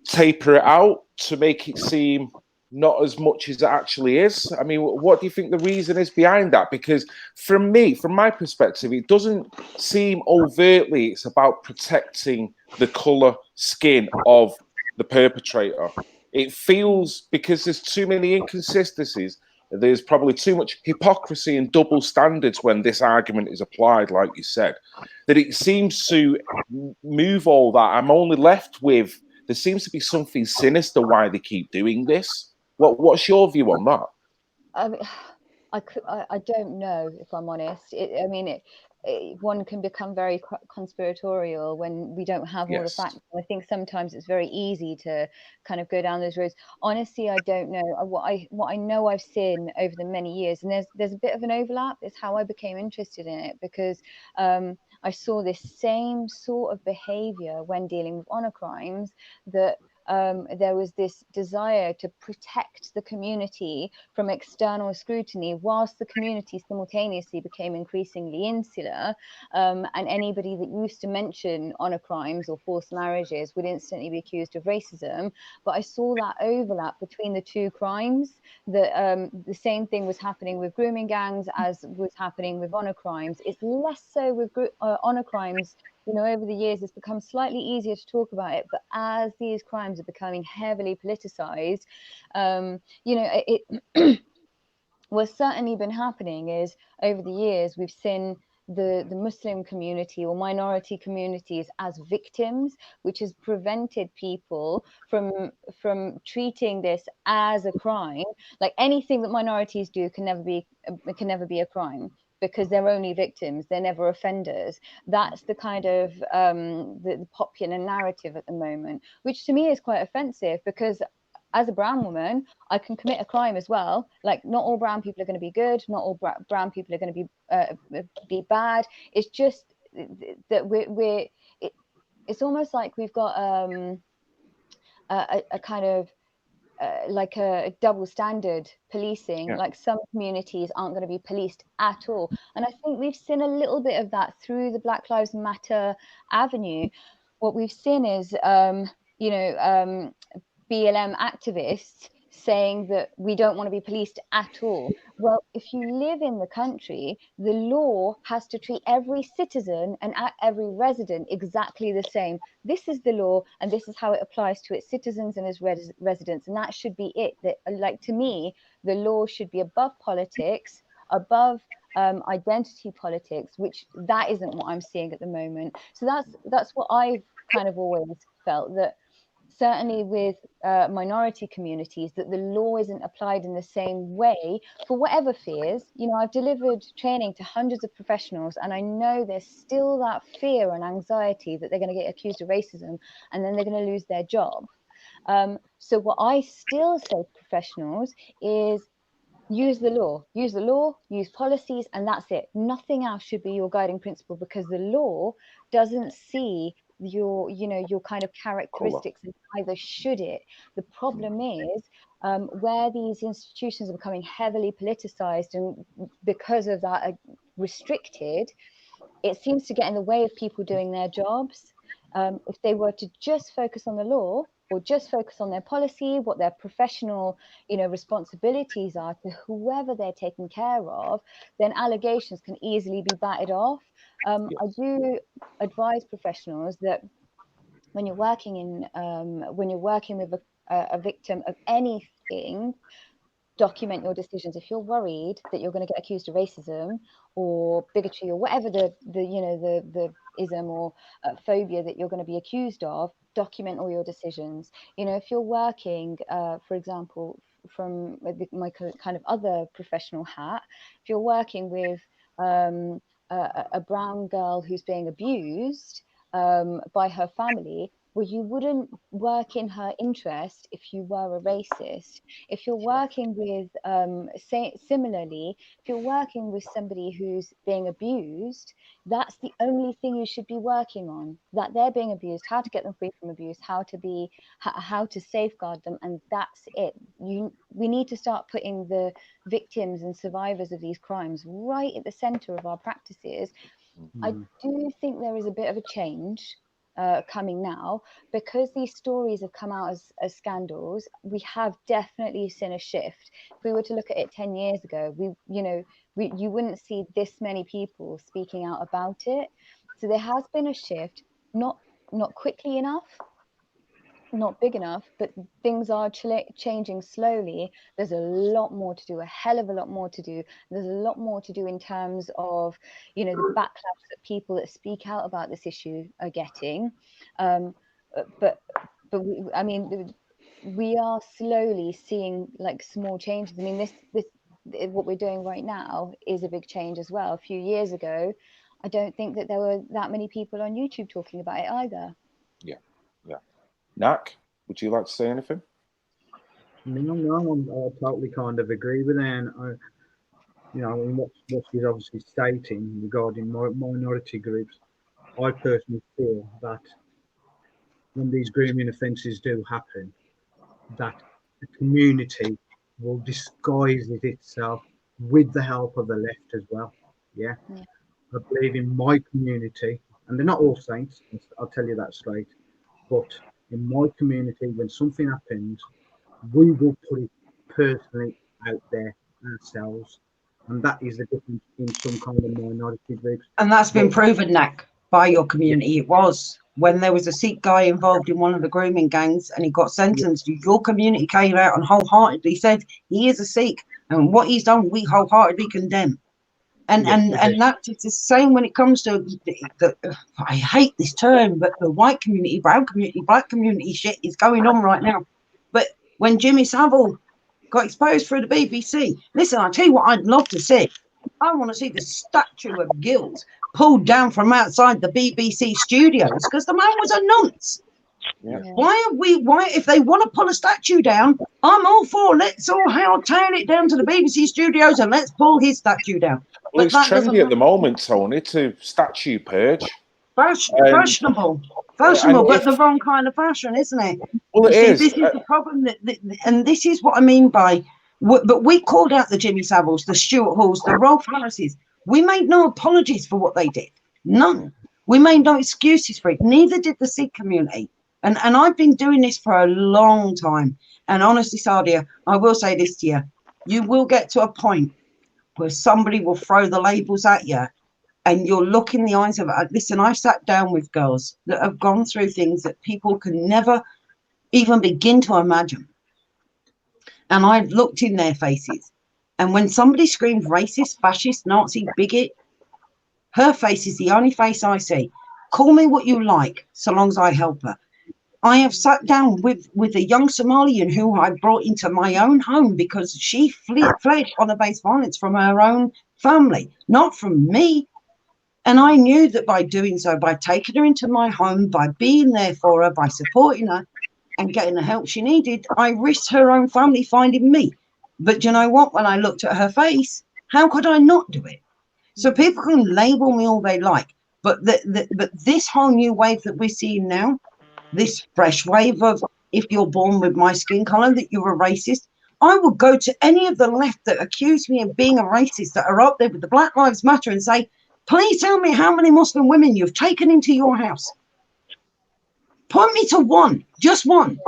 taper it out, to make it seem not as much as it actually is? I mean, what do you think the reason is behind that? Because from my perspective, it doesn't seem overtly it's about protecting the colour skin of the perpetrator. It feels, because there's too many inconsistencies, there's probably too much hypocrisy and double standards when this argument is applied, like you said, that it seems to move all that. I'm only left with, there seems to be something sinister why they keep doing this. What's your view on that? I don't know, if I'm honest. One can become very conspiratorial when we don't have all the facts. I think sometimes it's very easy to kind of go down those roads. Honestly, I don't know. What I know I've seen over the many years, and there's a bit of an overlap. It's how I became interested in it, because I saw this same sort of behavior when dealing with honor crimes, that there was this desire to protect the community from external scrutiny, whilst the community simultaneously became increasingly insular. And anybody that used to mention honor crimes or forced marriages would instantly be accused of racism. But I saw that overlap between the two crimes, that the same thing was happening with grooming gangs as was happening with honor crimes. It's less so with honor crimes. Over the years, it's become slightly easier to talk about it, but as these crimes are becoming heavily politicized, what's certainly been happening is, over the years, we've seen the Muslim community or minority communities as victims, which has prevented people from treating this as a crime. Like, anything that minorities do can never be a crime, because they're only victims, they're never offenders. That's the kind of the popular narrative at the moment, which to me is quite offensive, because as a brown woman, I can commit a crime as well. Like, not all brown people are going to be good, not all brown people are going to be bad. It's just that it's almost like we've got a kind of like a double standard policing. Like, some communities aren't going to be policed at all, and I think we've seen a little bit of that through the Black Lives Matter avenue. What we've seen is BLM activists saying that we don't want to be policed at all. Well, if you live in the country, the law has to treat every citizen and every resident exactly the same. This is the law, and this is how it applies to its citizens and its residents, and that should be it. That, like, to me, the law should be above politics, above identity politics, which that isn't what I'm seeing at the moment. So that's what I've kind of always felt, that certainly with minority communities, that the law isn't applied in the same way for whatever fears. I've delivered training to hundreds of professionals, and I know there's still that fear and anxiety that they're going to get accused of racism and then they're going to lose their job. So what I still say to professionals is, use the law, use policies, and that's it. Nothing else should be your guiding principle, because the law doesn't see your kind of characteristics, and either should it. The problem is, where these institutions are becoming heavily politicized, and because of that restricted, it seems to get in the way of people doing their jobs. If they were to just focus on the law, or just focus on their policy, what their professional, responsibilities are to whoever they're taking care of, then allegations can easily be batted off. I do advise professionals that when you're working with a victim of anything, document your decisions. If you're worried that you're going to get accused of racism or bigotry or whatever the ism or phobia that you're going to be accused of, document all your decisions. If you're working, for example, from my kind of other professional hat, if you're working with a brown girl who's being abused by her family, well, you wouldn't work in her interest if you were a racist. If you're working with, similarly, if you're working with somebody who's being abused, that's the only thing you should be working on, that they're being abused, how to get them free from abuse, how to safeguard them, and that's it. We need to start putting the victims and survivors of these crimes right at the center of our practices. I do think there is a bit of a change coming now, because these stories have come out as scandals. We have definitely seen a shift. If we were to look at it 10 years ago, you wouldn't see this many people speaking out about it. So there has been a shift, not quickly enough, not big enough, but things are changing slowly. There's a lot more to do, a hell of a lot more to do. There's a lot more to do in terms of, the backlash that people that speak out about this issue are getting. But we are slowly seeing like small changes. I mean, this what we're doing right now is a big change as well. A few years ago, I don't think that there were that many people on YouTube talking about it either. Yeah. Nak, would you like to say anything? No, I totally kind of agree with Anne. What she's obviously stating regarding minority groups, I personally feel that when these grooming offences do happen, that the community will disguise it itself with the help of the left as well. Yeah. I believe in my community, and they're not all saints, I'll tell you that straight, but in my community, when something happens, we will put it personally out there ourselves. And that is the difference in some kind of minority groups. And that's been proven, Nak, by your community. It was when there was a Sikh guy involved in one of the grooming gangs and he got sentenced. Your community came out and wholeheartedly said he is a Sikh, and what he's done, we wholeheartedly condemn. And that's the same when it comes to I hate this term, but the white community, brown community, black community shit is going on right now. But when Jimmy Savile got exposed through the BBC, listen, I'll tell you what I'd love to see. I want to see the statue of guilt pulled down from outside the BBC studios, because the man was a nonce. Yeah. Why if they want to pull a statue down, I'm all for let's all tail it down to the BBC studios and let's pull his statue down. Well, it's trendy at the moment, Tony, to statue purge. Fashionable, but the wrong kind of fashion, isn't it? Well, it is. This is the problem, and this is what I mean by. But we called out the Jimmy Saviles, the Stuart Halls, the Rolf Harrises. We made no apologies for what they did. None. We made no excuses for it. Neither did the Sikh community. And I've been doing this for a long time. And honestly, Sadia, I will say this to you. You will get to a point where somebody will throw the labels at you and you'll look in the eyes of it. Listen, I've sat down with girls that have gone through things that people can never even begin to imagine. And I've looked in their faces. And when somebody screams racist, fascist, Nazi, bigot, her face is the only face I see. Call me what you like, so long as I help her. I have sat down with a young Somalian who I brought into my own home because she fled honor-based violence from her own family, not from me. And I knew that by doing so, by taking her into my home, by being there for her, by supporting her and getting the help she needed, I risked her own family finding me. But you know what? When I looked at her face, how could I not do it? So people can label me all they like, but this whole new wave that we're seeing now, this fresh wave of if you're born with my skin color, that you're a racist, I would go to any of the left that accuse me of being a racist that are up there with the Black Lives Matter and say, please tell me how many Muslim women you've taken into your house. Point me to one, just one,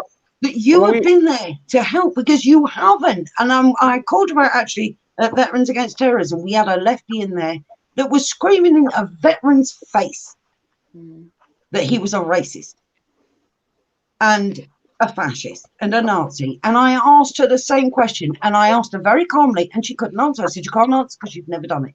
that you have been there to help, because you haven't. And I called about actually Veterans Against Terrorism. We had a lefty in there that was screaming in a veteran's face that he was a racist and a fascist and a Nazi. And I asked her the same question, and I asked her very calmly, and she couldn't answer. I said, you can't answer because you've never done it.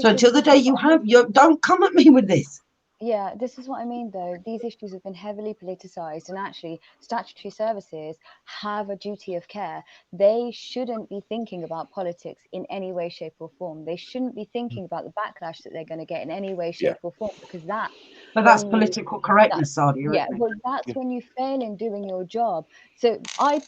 So until the day you have, don't come at me with this. Yeah, this is what I mean, though. These issues have been heavily politicized, and actually, statutory services have a duty of care. They shouldn't be thinking about politics in any way, shape, or form. They shouldn't be thinking about the backlash that they're going to get in any way, shape, or form, because that's But that's political correctness, Sadia. Yeah, well, that's when you fail in doing your job. So I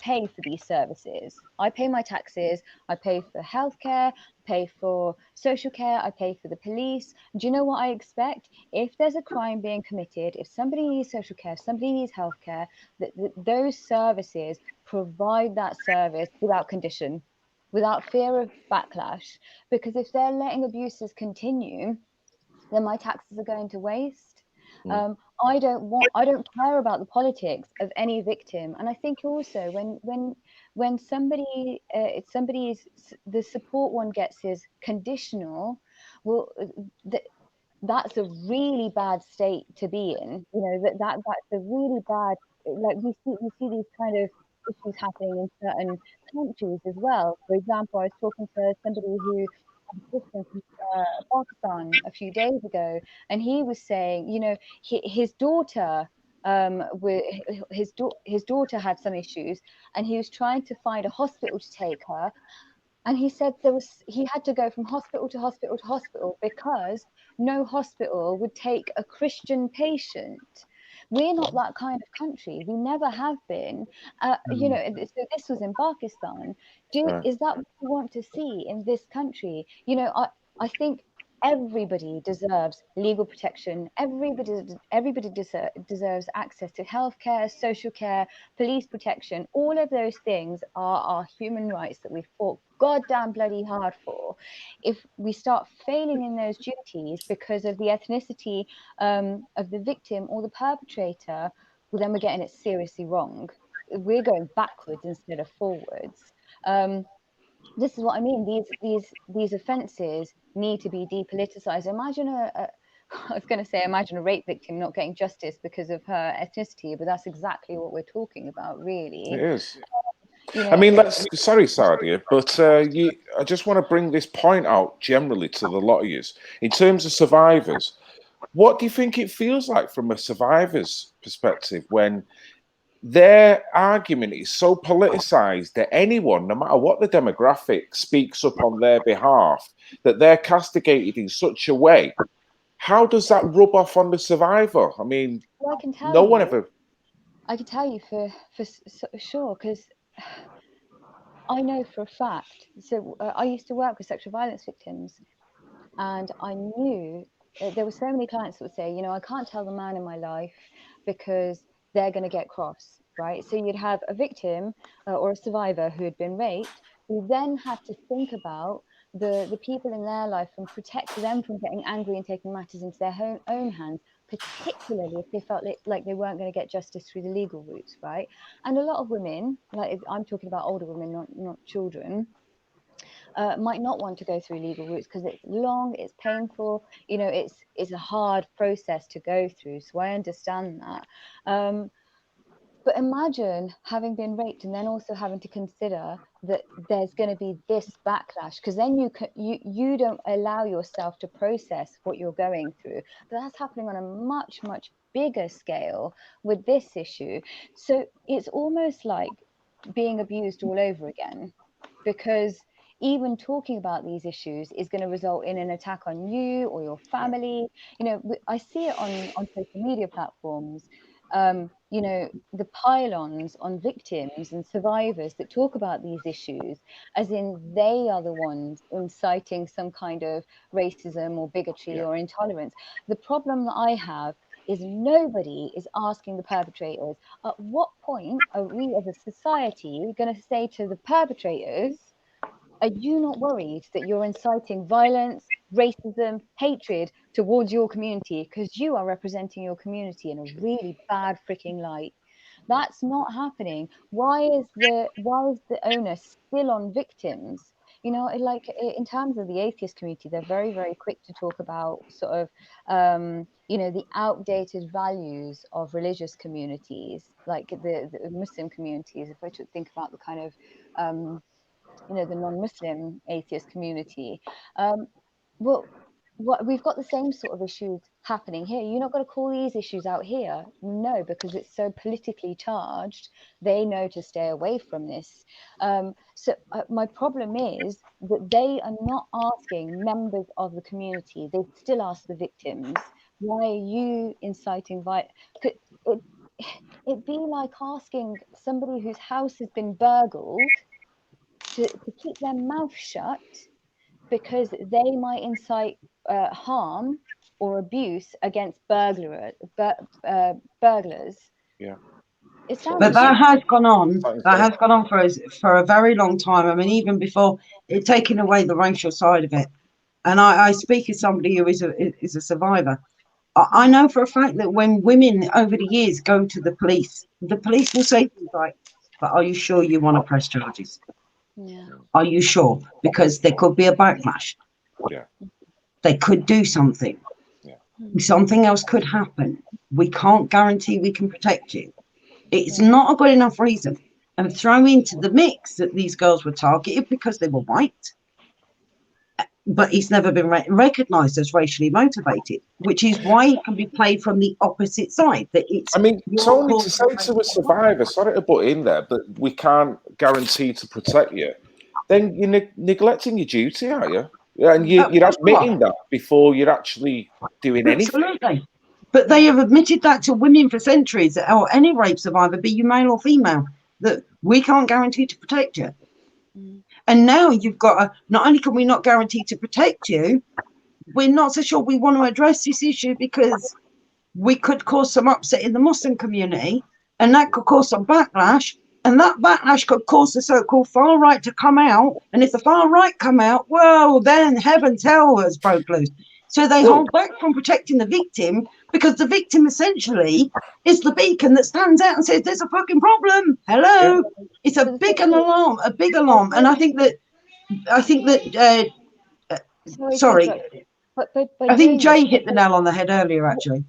pay for these services. I pay my taxes. I pay for healthcare. Pay for social care. I pay for the police. Do you know what I expect? If there's a crime being committed, if somebody needs social care, if somebody needs healthcare, that those services provide that service without condition, without fear of backlash. Because if they're letting abuses continue, then my taxes are going to waste. I don't care about the politics of any victim. And I think also when somebody the support one gets is conditional, well, that's a really bad state to be in. You know, that's a really bad, like we see these kind of issues happening in certain countries as well. For example, I was talking to somebody who from Pakistan a few days ago, and he was saying, you know, his daughter his daughter had some issues, and he was trying to find a hospital to take her, and he said he had to go from hospital to hospital to hospital because no hospital would take a Christian patient. We're not that kind of country. We never have been. You know, so this was in Pakistan. Is that what we want to see in this country? You know, I think everybody deserves legal protection. Everybody deserves access to healthcare, social care, police protection. All of those things are our human rights that we've fought goddamn bloody hard for. If we start failing in those duties because of the ethnicity of the victim or the perpetrator, well, then we're getting it seriously wrong. We're going backwards instead of forwards. This is what I mean. These offences need to be depoliticized. Imagine I was going to say, imagine a rape victim not getting justice because of her ethnicity, but that's exactly what we're talking about, really. It is. You know, I mean, sorry, Sadia, but I just want to bring this point out generally to the lot of you. In terms of survivors, what do you think it feels like from a survivor's perspective when their argument is so politicized that anyone, no matter what the demographic, speaks up on their behalf, that they're castigated in such a way? How does that rub off on the survivor? I mean, well, I can tell no you, one ever. I can tell you for sure, because I know for a fact. So I used to work with sexual violence victims, and I knew there were so many clients that would say, you know, I can't tell the man in my life because they're going to get cross, right? So you'd have a victim or a survivor who had been raped, who then had to think about the people in their life and protect them from getting angry and taking matters into their own hands, particularly if they felt like they weren't going to get justice through the legal routes, right? And a lot of women, like I'm talking about older women, not children, might not want to go through legal routes because it's long, it's painful, you know, it's a hard process to go through. So I understand that. But imagine having been raped and then also having to consider that there's going to be this backlash, because then you don't allow yourself to process what you're going through. But that's happening on a much, much bigger scale with this issue. So it's almost like being abused all over again, because even talking about these issues is going to result in an attack on you or your family. You know, I see it on social media platforms. You know, the pylons on victims and survivors that talk about these issues as in they are the ones inciting some kind of racism or bigotry or intolerance. The problem that I have is nobody is asking the perpetrators, at what point are we as a society going to say to the perpetrators, are you not worried that you're inciting violence, racism, hatred towards your community because you are representing your community in a really bad freaking light? That's not happening. Why is the onus still on victims? You know, like in terms of the atheist community, they're very, very quick to talk about sort of, you know, the outdated values of religious communities, like the Muslim communities. If I think about the kind of, you know, the non-Muslim atheist community, well, what we've got the same sort of issues happening here. You're not going to call these issues out here, no, because it's so politically charged. They know to stay away from this. So my problem is that they are not asking members of the community. They still ask the victims, why are you inciting violence? It'd be like asking somebody whose house has been burgled to keep their mouth shut because they might incite harm or abuse against burglars. Yeah. It sounds But that has gone on. Something That so. has gone on for a very long time. I mean, even before it taking away the racial side of it. And I speak as somebody who is a survivor. I know for a fact that when women over the years go to the police will say things like, "But are you sure you want to press charges? yeah. Are you sure? Because there could be a backlash. Yeah. They could do something. Yeah. Something else could happen. We can't guarantee we can protect you." It's Yeah. not a good enough reason. And throw into the mix that these girls were targeted because they were white. But it's never been recognised as racially motivated, which is why it can be played from the opposite side. That it's. I mean, your Tony, cause to say to a survivor, sorry to butt in there, but we can't guarantee to protect you, then you're neglecting your duty, are you? Yeah, and you're admitting that before you're actually doing anything. Absolutely. But they have admitted that to women for centuries, or any rape survivor, be you male or female, that we can't guarantee to protect you. And now you've got not only can we not guarantee to protect you, we're not so sure we want to address this issue because we could cause some upset in the Muslim community, and that could cause some backlash, and that backlash could cause the so-called far right to come out. And if the far right come out, well, then heaven's hell has broke loose. So they hold back from protecting the victim because the victim essentially is the beacon that stands out and says, "There's a fucking problem. Hello." Yeah. It's a big alarm, and I think that sorry, but I think Jay hit the nail on the head earlier, actually.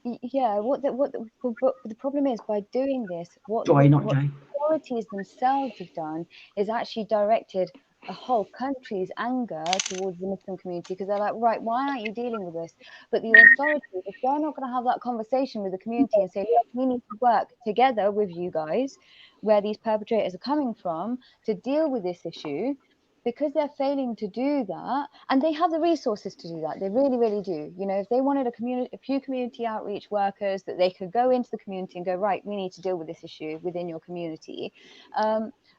Yeah, what the problem is, by doing this, what Joy, not what Jay. authorities themselves have done is actually directed a whole country's anger towards the Muslim community, because they're like, right, why aren't you dealing with this? But the authorities, if they're not going to have that conversation with the community and say, look, we need to work together with you guys, where these perpetrators are coming from, to deal with this issue, because they're failing to do that, and they have the resources to do that. They really, really do. You know, if they wanted a few community outreach workers that they could go into the community and go, right, we need to deal with this issue within your community.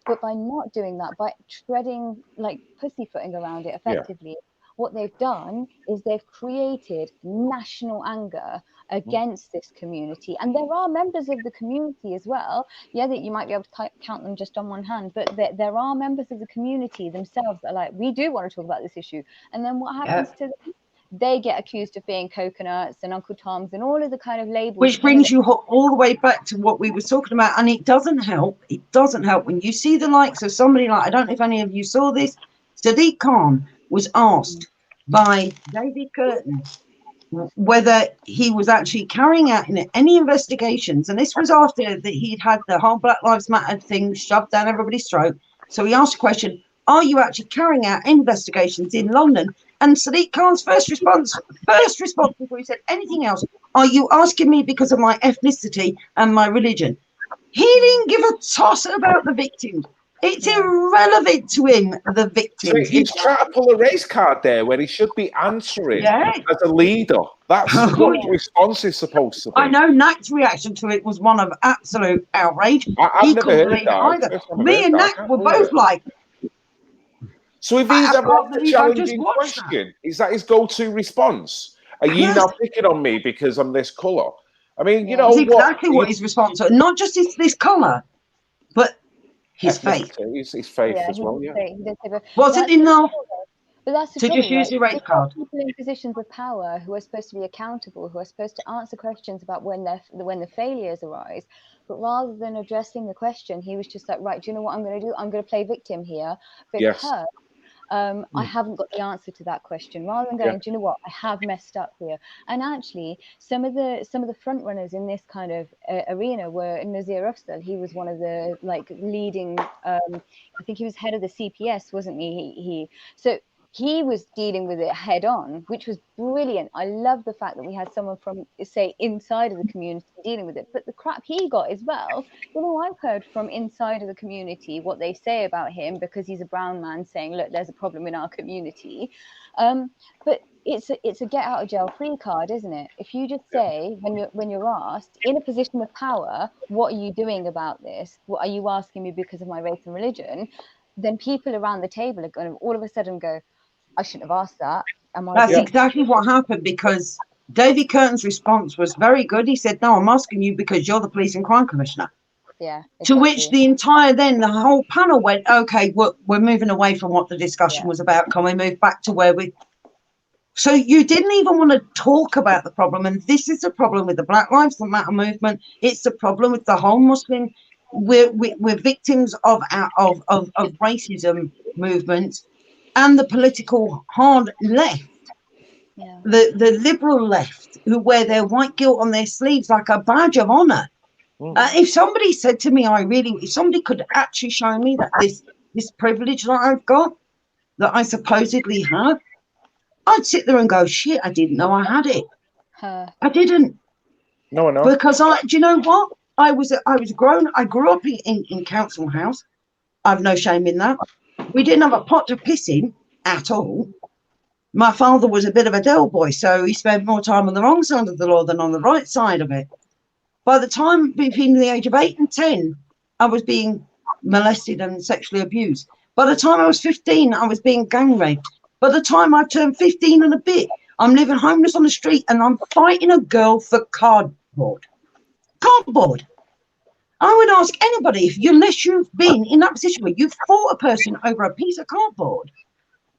But by not doing that, by treading, like pussyfooting around it effectively, what they've done is they've created national anger against this community. And there are members of the community as well, yeah, that you might be able to count them just on one hand, but there are members of the community themselves that are like, we do want to talk about this issue. And then what happens to them? They get accused of being coconuts and Uncle Toms and all of the kind of labels. Which brings you all the way back to what we were talking about. And it doesn't help. It doesn't help when you see the likes of somebody like, I don't know if any of you saw this, Sadiq Khan was asked by David Curtin whether he was actually carrying out any investigations. And this was after that he'd had the whole Black Lives Matter thing shoved down everybody's throat. So he asked the question, are you actually carrying out investigations in London? And Sadiq Khan's first response before he said anything else, are you asking me because of my ethnicity and my religion? He didn't give a toss about the victims. It's irrelevant to him, the victims. So he's trying to pull a race card there where he should be answering as a leader. That's what the response is supposed to be. I know Nak's reaction to it was one of absolute outrage. I've never heard that either. Me and Nak were both like. So if he's having a challenging question, is that his go-to response? Are you now picking on me because I'm this colour? I mean, you Yeah. know That's what? exactly what his response was. Not just this colour, but his faith. His faith Yeah, as he well. did Yeah. say, he did say, but Wasn't that's the enough trouble, though. But that's the to trouble, just use right? the race We've got card. people in positions of power who are supposed to be accountable, who are supposed to answer questions about when the failures arise. But rather than addressing the question, he was just like, right, do you know what I'm going to do? I'm going to play victim here Yes. because I haven't got the answer to that question. Rather than going, do you know what, I have messed up here. And actually, some of the front runners in this kind of arena were Nazir Afzal. He was one of the leading. I think he was head of the CPS, wasn't he? So he was dealing with it head on, which was brilliant. I love the fact that we had someone from, say, inside of the community dealing with it. But the crap he got as well, I've heard from inside of the community what they say about him because he's a brown man saying, look, there's a problem in our community. But it's a get out of jail free card, isn't it? If you just say when you're asked in a position of power, what are you doing about this? What are you asking me because of my race and religion? Then people around the table are going to all of a sudden go, I shouldn't have asked that. That's exactly what happened, because David Curtin's response was very good. He said, no, I'm asking you because you're the police and crime commissioner. Yeah. Exactly. To which the whole panel went, okay, we're moving away from what the discussion was about. Can we move back to where we... So you didn't even want to talk about the problem. And this is the problem with the Black Lives Matter movement. It's the problem with the whole Muslim... We're victims of racism movements and the political hard left. The liberal left, who wear their white guilt on their sleeves like a badge of honor. If somebody said to me, if somebody could actually show me that this privilege that I've got, that I supposedly have, I'd sit there and go, shit, I didn't know I had it. I didn't. No. Because do you know what? I grew up in council house. I've no shame in that. We didn't have a pot to piss in at all. My father was a bit of a Del boy, so he spent more time on the wrong side of the law than on the right side of it. By the time between the age of 8 and 10, I was being molested and sexually abused. By the time I was 15, I was being gang raped. By the time I turned 15 and a bit, I'm living homeless on the street and I'm fighting a girl for cardboard. Cardboard. I would ask anybody, unless you've been in that position where you've fought a person over a piece of cardboard,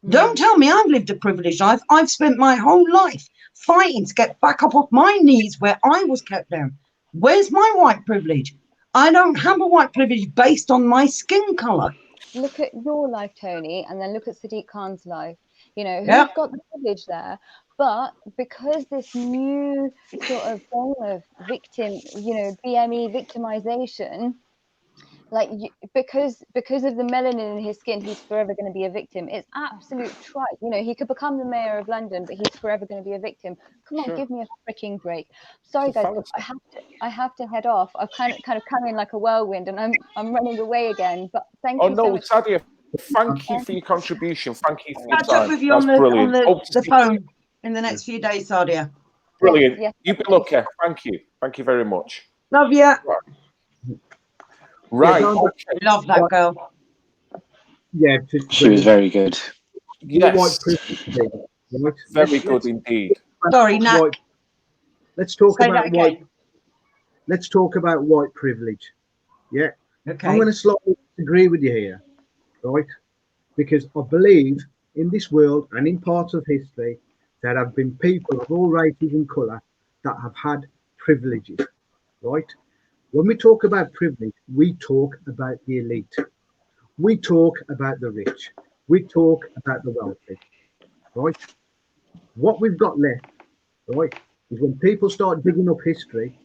don't tell me I've lived a privileged life. I've spent my whole life fighting to get back up off my knees where I was kept down. Where's my white privilege? I don't have a white privilege based on my skin colour. Look at your life, Tony, and then look at Sadiq Khan's life. Who's got the privilege there? But because this new sort of form of victim, BME victimization, because of the melanin in his skin, he's forever going to be a victim. It's absolute trite. He could become the mayor of London, but he's forever going to be a victim. Come on, give me a freaking break. Sorry, guys, I have to head off. I've kind of come in like a whirlwind, and I'm running away again. But thank you so much. Sadia, thank you for your contribution. Thank you for your time. Catch up with you on the phone in the next few days, Sadia. Brilliant. Yes, you be lucky. Thank you. Thank you very much. Love you. Right. Love that girl. Yeah, she was very good. Yes. Very good indeed. Sorry, Nat. Let's talk about white. Let's talk about white privilege. Yeah. Okay. I'm going to slightly disagree with you here, right? Because I believe in this world and in parts of history there have been people of all races and colour that have had privileges, right? When we talk about privilege, we talk about the elite. We talk about the rich. We talk about the wealthy, right? What we've got left, right, is when people start digging up history,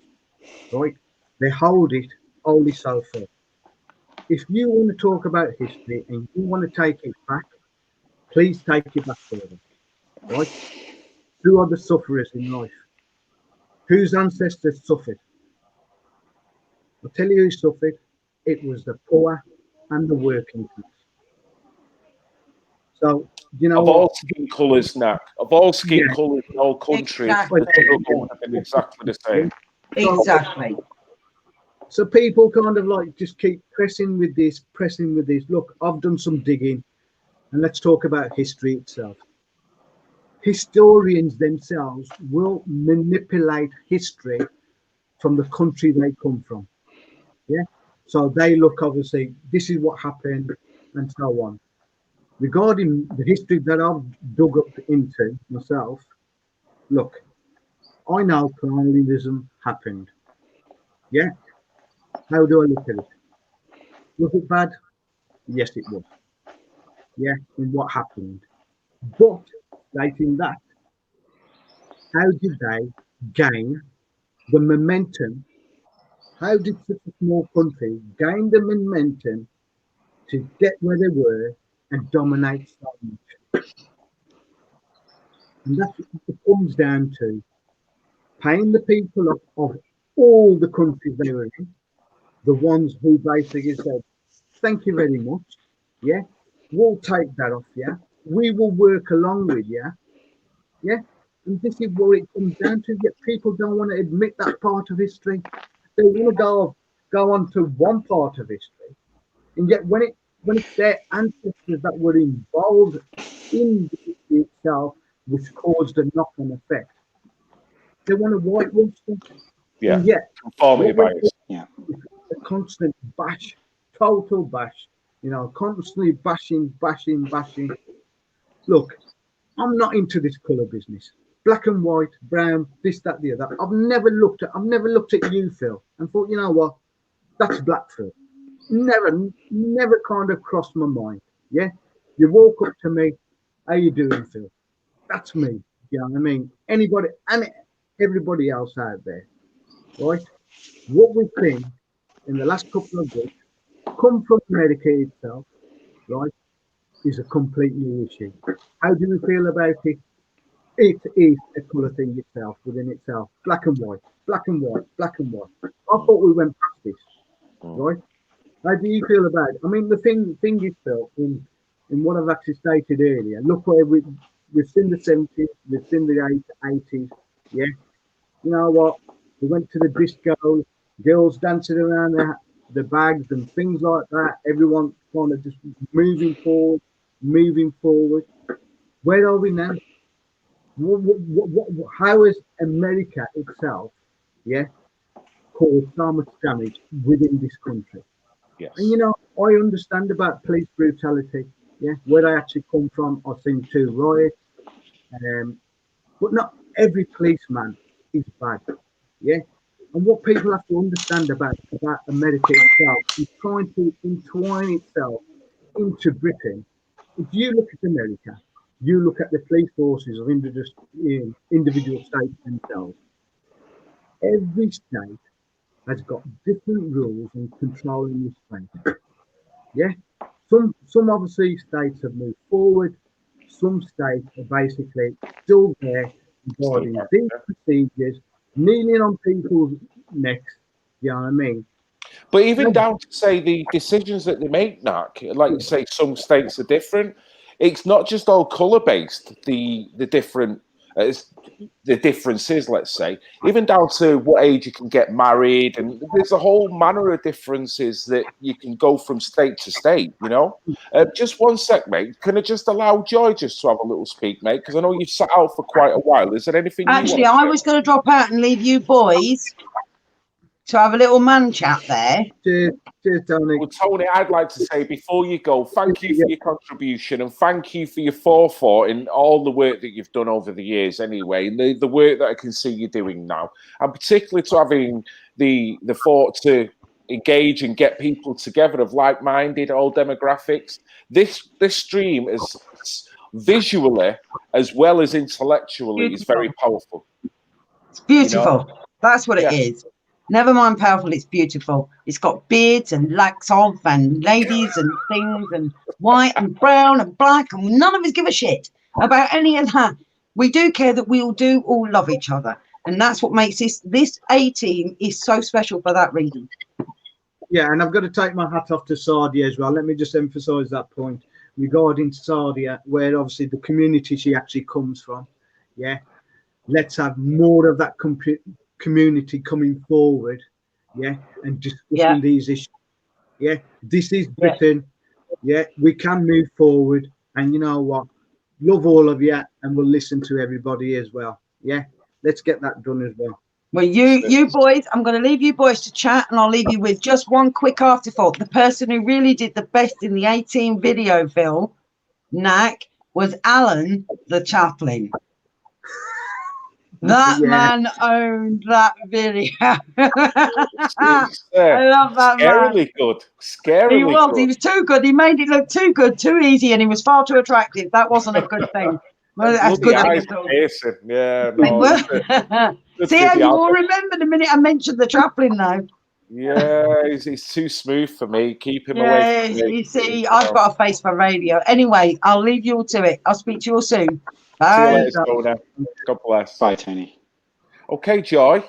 right, they hold it only so far. If you want to talk about history and you want to take it back, please take it back further, right? Who are the sufferers in life? Whose ancestors suffered? I'll tell you who suffered. It was the poor and the working class. So, of all skin colours, Nat, of all skin colours in all countries, exactly. the struggle would have been exactly the same. Exactly. So people kind of just keep pressing with this. Look, I've done some digging, and let's talk about history itself. Historians themselves will manipulate history from the country they come from. Yeah. So they look, obviously, this is what happened and so on. Regarding the history that I've dug up into myself, look, I know colonialism happened. Yeah. How do I look at it? Was it bad? Yes, it was. Yeah, in what happened. But stating that, how did they gain the momentum? How did such a small country gain the momentum to get where they were and dominate so much? And that's what it comes down to. Paying the people of all the countries they were in, the ones who basically said, thank you very much. Yeah, we'll take that off. Yeah, we will work along with you. Yeah, and this is what it comes down to. Yet people don't want to admit that part of history. They want to go on to one part of history, and yet when it's their ancestors that were involved in the history itself, which caused a knock-on effect, they want to whitewash them. Yeah, and yet conformity bias. Yeah. a constant bash, total bash. Constantly bashing. Look, I'm not into this colour business. Black and white, brown, this, that, the other. I've never looked at you, Phil, and thought, you know what? That's black, Phil. Never kind of crossed my mind. Yeah. You walk up to me, how you doing, Phil? That's me. You know what I mean? Anybody and everybody else out there, right? What we've seen in the last couple of weeks come from America itself, right, is a complete new issue. How do we feel about it? It is a colour thing itself, within itself. Black and white, black and white, black and white. I thought we went past this, right? How do you feel about it? I mean, the thing is, Phil, in what I've actually stated earlier, look where we've seen the 70s, we've seen the 80s, yeah? You know what? We went to the disco, girls dancing around the bags and things like that. Everyone kind of just moving forward. Where are we now? How is America itself, yeah, caused so much damage within this country? Yes. And I understand about police brutality, yeah, where I actually come from. I've seen 2 riots, but not every policeman is bad, yeah. And what people have to understand about America itself is trying to entwine itself into Britain. If you look at America, you look at the police forces of individual states themselves. Every state has got different rules and control in this state. Yeah, some obviously states have moved forward. Some states are basically still there regarding these procedures, kneeling on people's necks. You know what I mean? But even down to say the decisions that they make, Nak, like you say, some states are different. It's not just all colour based. The differences, let's say, even down to what age you can get married, and there's a whole manner of differences that you can go from state to state. Just one sec, mate. Can I just allow Joy just to have a little speak, mate? Because I know you've sat out for quite a while. Is there anything? Actually, I was going to drop out and leave you boys to have a little man chat there. Cheers, Tony. Well, Tony, I'd like to say before you go, thank you for your contribution and thank you for your forethought in all the work that you've done over the years anyway, and the work that I can see you doing now, and particularly to having the thought to engage and get people together of like-minded, all demographics. This stream is visually as well as intellectually is very powerful. It's beautiful. That's what it is. Never mind powerful, it's beautiful. It's got beards and lacks off and ladies and things and white and brown and black, and none of us give a shit about any of that. We do care that we all love each other. And that's what makes this A team is so special for that reason. Yeah, and I've got to take my hat off to Sadia as well. Let me just emphasise that point regarding Sadia, where obviously the community she actually comes from. Yeah, let's have more of that community coming forward, yeah, and discussing these issues. Yeah, this is Britain. Yeah, we can move forward, and you know what? Love all of you, and we'll listen to everybody as well. Yeah, let's get that done as well. Well, you boys, I'm going to leave you boys to chat, and I'll leave you with just one quick afterthought. The person who really did the best in the 18 video film, Knack, was Alan the chaplain. That man owned that video. I love that man. Scarily good. Scarily He was. good. He was too good. He made it look too good, too easy, and he was far too attractive. That wasn't a good thing. Well, that's Bloody good thing eyes at all. piercing. Yeah, no. See how you all remember the minute I mentioned the chaplain, though. Yeah, he's too smooth for me. Keep him Yeah, away from me. you see, I've got a face for radio. Anyway, I'll leave you all to it. I'll speak to you all soon. Bye. See you later, Tony. God bless. Bye, Tony. Okay, Joy,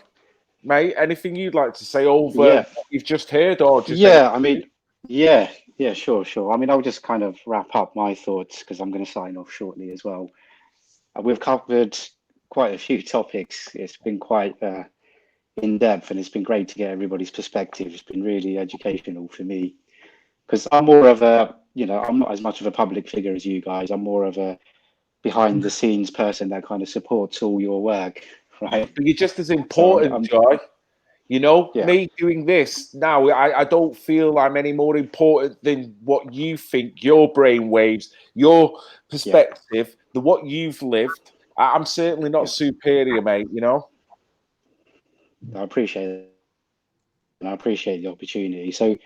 mate, anything you'd like to say over what you've just heard, or just I mean, yeah, sure. I mean, I'll just kind of wrap up my thoughts because I'm going to sign off shortly as well. We've covered quite a few topics. It's been quite in depth, and it's been great to get everybody's perspective. It's been really educational for me because I'm more of a, I'm not as much of a public figure as you guys. I'm more of a behind the scenes person that kind of supports all your work, right? But you're just as important, Joy. Me doing this now, I don't feel I'm any more important than what you think, your brainwaves, your perspective, than what you've lived. I'm certainly not superior, mate, I appreciate it. And I appreciate the opportunity. So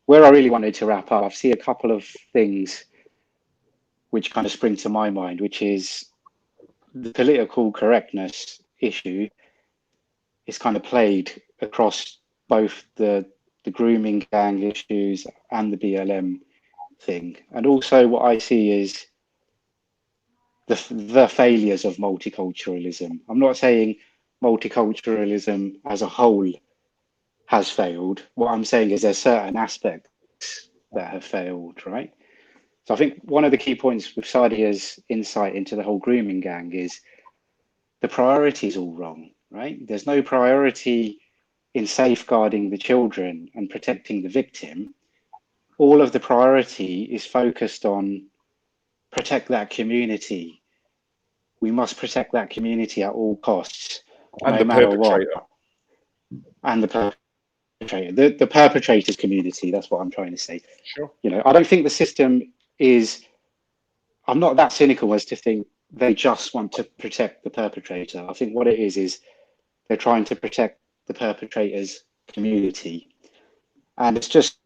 where I really wanted to wrap up, I've seen a couple of things which kind of spring to my mind, which is the political correctness issue is kind of played across both the grooming gang issues and the BLM thing. And also what I see is the failures of multiculturalism. I'm not saying multiculturalism as a whole has failed. What I'm saying is there's certain aspects that have failed, right? So I think one of the key points with Sadia's insight into the whole grooming gang is the priority is all wrong, right? There's no priority in safeguarding the children and protecting the victim. All of the priority is focused on protect that community. We must protect that community at all costs, and no the matter perpetrator. what. And the perpetrator, the perpetrator's community. That's what I'm trying to say. Sure. I don't think the system is. I'm not that cynical as to think they just want to protect the perpetrator. I think what it is they're trying to protect the perpetrator's community, and it's just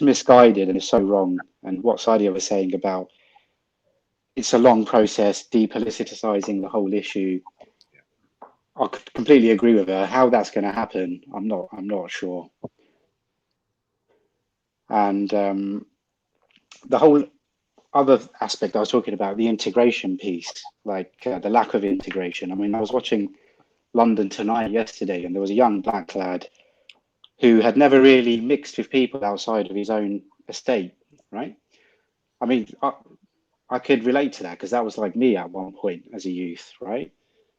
misguided and it's so wrong. And what Sadia was saying about it's a long process, depoliticizing the whole issue. I completely agree with her. How that's going to happen, I'm not sure. And the whole other aspect I was talking about, the integration piece, like the lack of integration. I mean, I was watching London Tonight yesterday, and there was a young black lad who had never really mixed with people outside of his own estate, right? I mean, I could relate to that because that was like me at one point as a youth, right?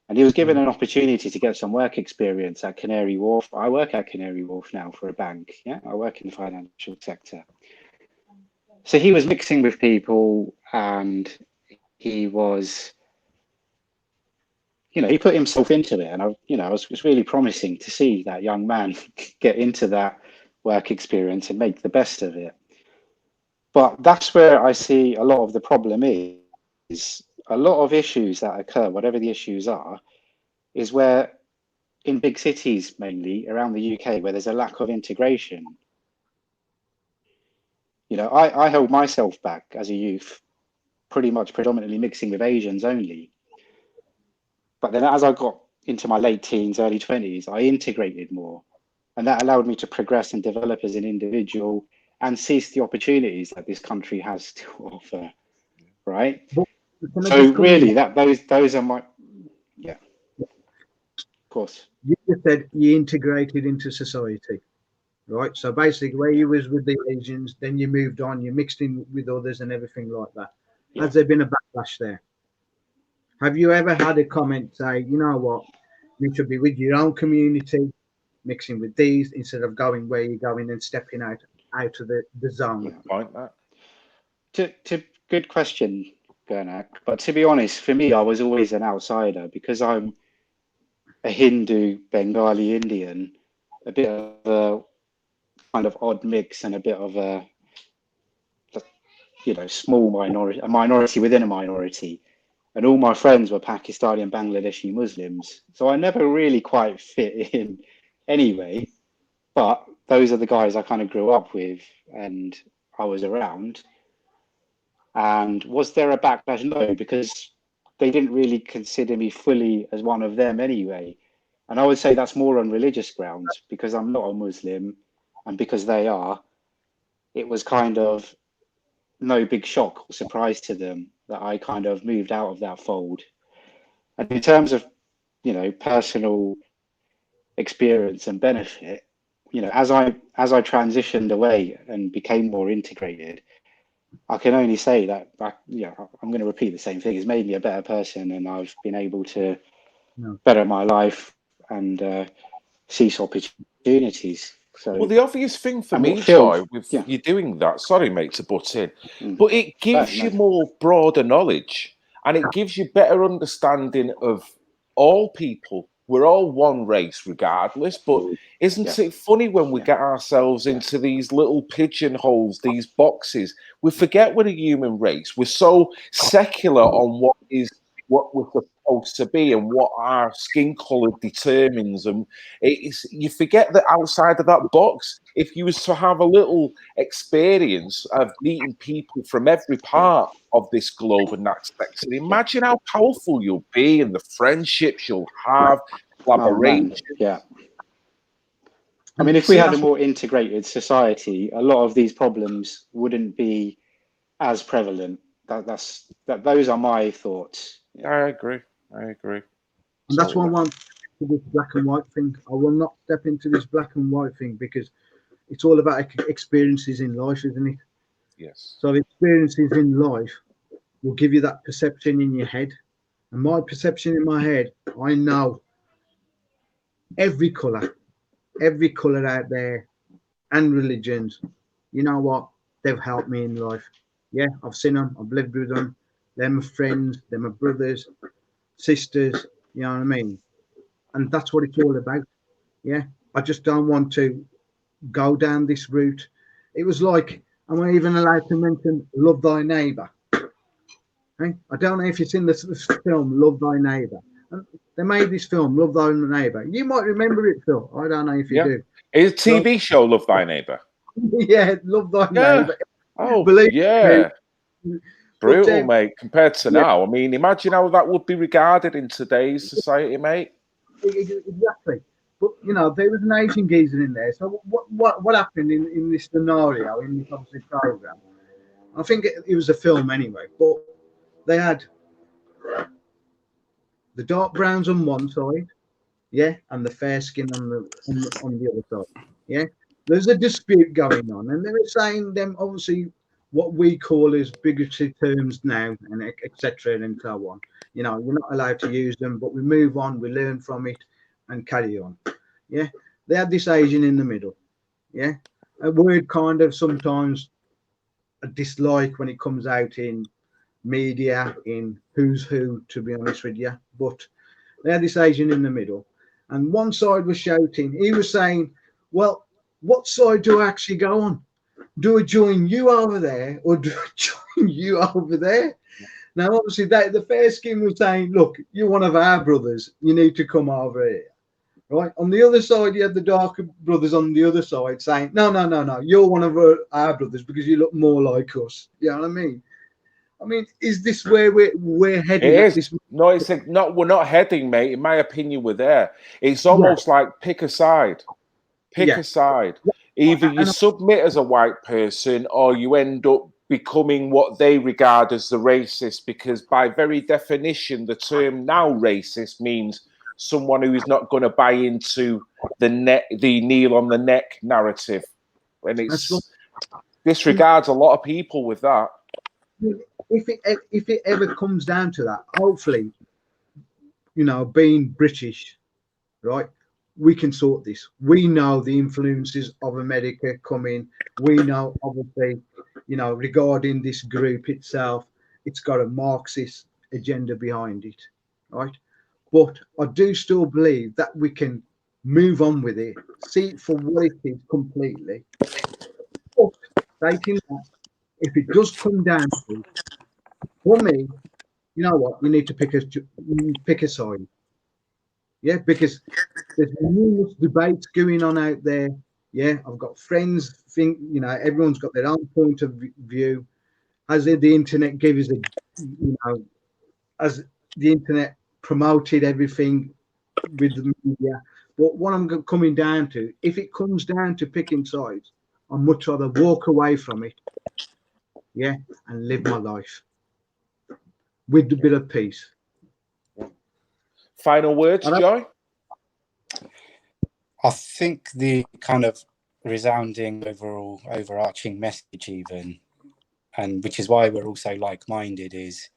And he was given an opportunity to get some work experience at Canary Wharf. I work at Canary Wharf now for a bank. Yeah, I work in the financial sector. So he was mixing with people, and he was, he put himself into it. And it was really promising to see that young man get into that work experience and make the best of it. But that's where I see a lot of the problem is a lot of issues that occur, whatever the issues are, is where in big cities, mainly around the UK, where there's a lack of integration. I held myself back as a youth, pretty much predominantly mixing with Asians only. But then as I got into my late teens, early 20s, I integrated more. And that allowed me to progress and develop as an individual and seize the opportunities that this country has to offer, right? So really, those are my, of course. You just said you integrated into society, right? So basically, where you was with the Asians, then you moved on, you mixed in with others and everything like that. Yeah. Has there been a backlash there? Have you ever had a comment say, you know what, you should be with your own community, mixing with these instead of going where you're going and stepping out of the zone? Good point, that. Good question, Gernak. But to be honest, for me, I was always an outsider because I'm a Hindu Bengali Indian, a bit of a kind of odd mix and a bit of a, you know, small minority, a minority within a minority. And all my friends were Pakistani and Bangladeshi Muslims. So I never really quite fit in anyway. But those are the guys I kind of grew up with and I was around. And was there a backlash? No, because they didn't really consider me fully as one of them anyway. And I would say that's more on religious grounds, because I'm not a Muslim and because they are. It was kind of no big shock or surprise to them that I kind of moved out of that fold. And in terms of, you know, personal experience and benefit, you know, as I transitioned away and became more integrated, I can only say that, I'm going to repeat the same thing. It's made me a better person, and I've been able to better my life and seize opportunities. So, well, the obvious thing for me, Phil, Joy, with you doing that, sorry, mate, to butt in, but it gives you more broader knowledge, and it gives you better understanding of all people. We're all one race regardless, but isn't it funny when we get ourselves into these little pigeonholes, these boxes? We forget we're a human race. We're so secular on what we're supposed to be and what our skin colour determines, and you forget that outside of that box, if you was to have a little experience of meeting people from every part of this globe and that section, imagine how powerful you'll be and the friendships you'll have, collaboration. I mean, if we had a more integrated society, a lot of these problems wouldn't be as prevalent. Those are my thoughts. I agree. And that's why I want this black and white thing. I will not step into this black and white thing because it's all about experiences in life, isn't it? Yes. So experiences in life will give you that perception in your head. And my perception in my head, I know every colour out there and religions. You know what? They've helped me in life. Yeah, I've seen them. I've lived with them. They're my friends. They're my brothers, sisters. You know what I mean? And that's what it's all about. Yeah, I just don't want to go down this route. It was like, am I even allowed to mention Love Thy Neighbour? Hey? I don't know if you've seen this film, Love Thy Neighbour. They made this film, Love Thy Neighbour. You might remember it, Phil. I don't know if you do. It's a TV show, Love Thy Neighbour. Yeah, Love Thy Neighbour. Oh, believe yeah. Me. Brutal, mate, compared to now. I mean, imagine how that would be regarded in today's society, mate. Exactly. But, you know, there was an Asian geezer in there. So what happened in this scenario, in this obviously program? I think it was a film anyway, but they had the dark browns on one side, yeah, and the fair skin on the other side, yeah. There's a dispute going on, and they were saying them obviously what we call as bigotry terms now, and etc. and so on. You know, we're not allowed to use them, but we move on, we learn from it, and carry on. Yeah, they had this Asian in the middle. Yeah, a word kind of sometimes a dislike when it comes out in media, in who's who, to be honest with you. But they had this Asian in the middle, and one side was shouting. He was saying, well, what side do I actually go on? Do I join you over there or do I join you over there? Now, obviously, the fair skin was saying, look, you're one of our brothers. You need to come over here. Right? On the other side, you had the darker brothers on the other side saying, no, you're one of our brothers because you look more like us. You know what I mean? I mean, is this where we're heading? It is. No, it's like, no, we're not heading, mate. In my opinion, we're there. It's almost like pick a side. Pick a side. Either you submit as a white person or you end up becoming what they regard as the racist, because by very definition, the term now racist means someone who is not going to buy into the kneel on the neck narrative. And it's disregards a lot of people with that. If it ever comes down to that, hopefully, you know, being British, right, we can sort this. We know the influences of America coming. We know, obviously, you know, regarding this group itself, it's got a Marxist agenda behind it, right? but I do still believe that we can move on with it, see it for what it is completely. But stating that, if it does come down to, for me, you know what, you need to pick a side. Yeah, because there's numerous debates going on out there. Yeah, I've got friends think, you know, everyone's got their own point of view. As the internet gives a, you know, as the internet promoted everything with the media. But what I'm coming down to, if it comes down to picking sides, I'd much rather walk away from it, yeah, and live my life with a bit of peace. Final words, Joy? I think the kind of resounding overall overarching message even, and which is why we're also like-minded, is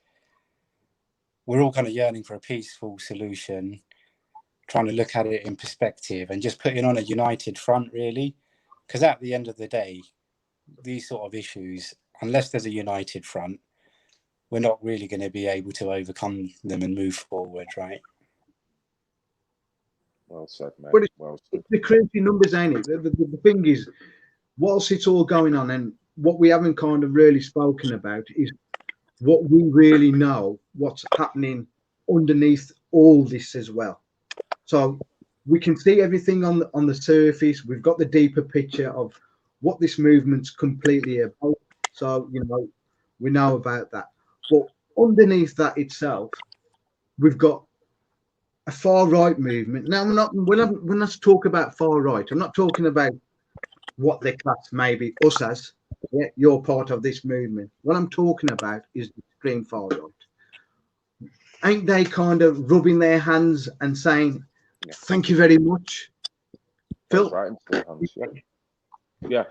we're all kind of yearning for a peaceful solution, trying to look at it in perspective and just putting on a united front, really. Because at the end of the day, these sort of issues, unless there's a united front, we're not really going to be able to overcome them and move forward, right? Well said, mate. But Well said. it's the crazy numbers, ain't it? The thing is, whilst it's all going on, and what we haven't kind of really spoken about is what we really know, what's happening underneath all this as well. So we can see everything on the surface. We've got the deeper picture of what this movement's completely about. So, you know, we know about that. But underneath that itself, we've got a far right movement. Now, when I talk about far right, I'm not talking about what they class maybe us as. Yeah, you're part of this movement. What I'm talking about is the extreme far right. Ain't they kind of rubbing their hands and saying, thank you very much, Phil? Right into their hands, yeah.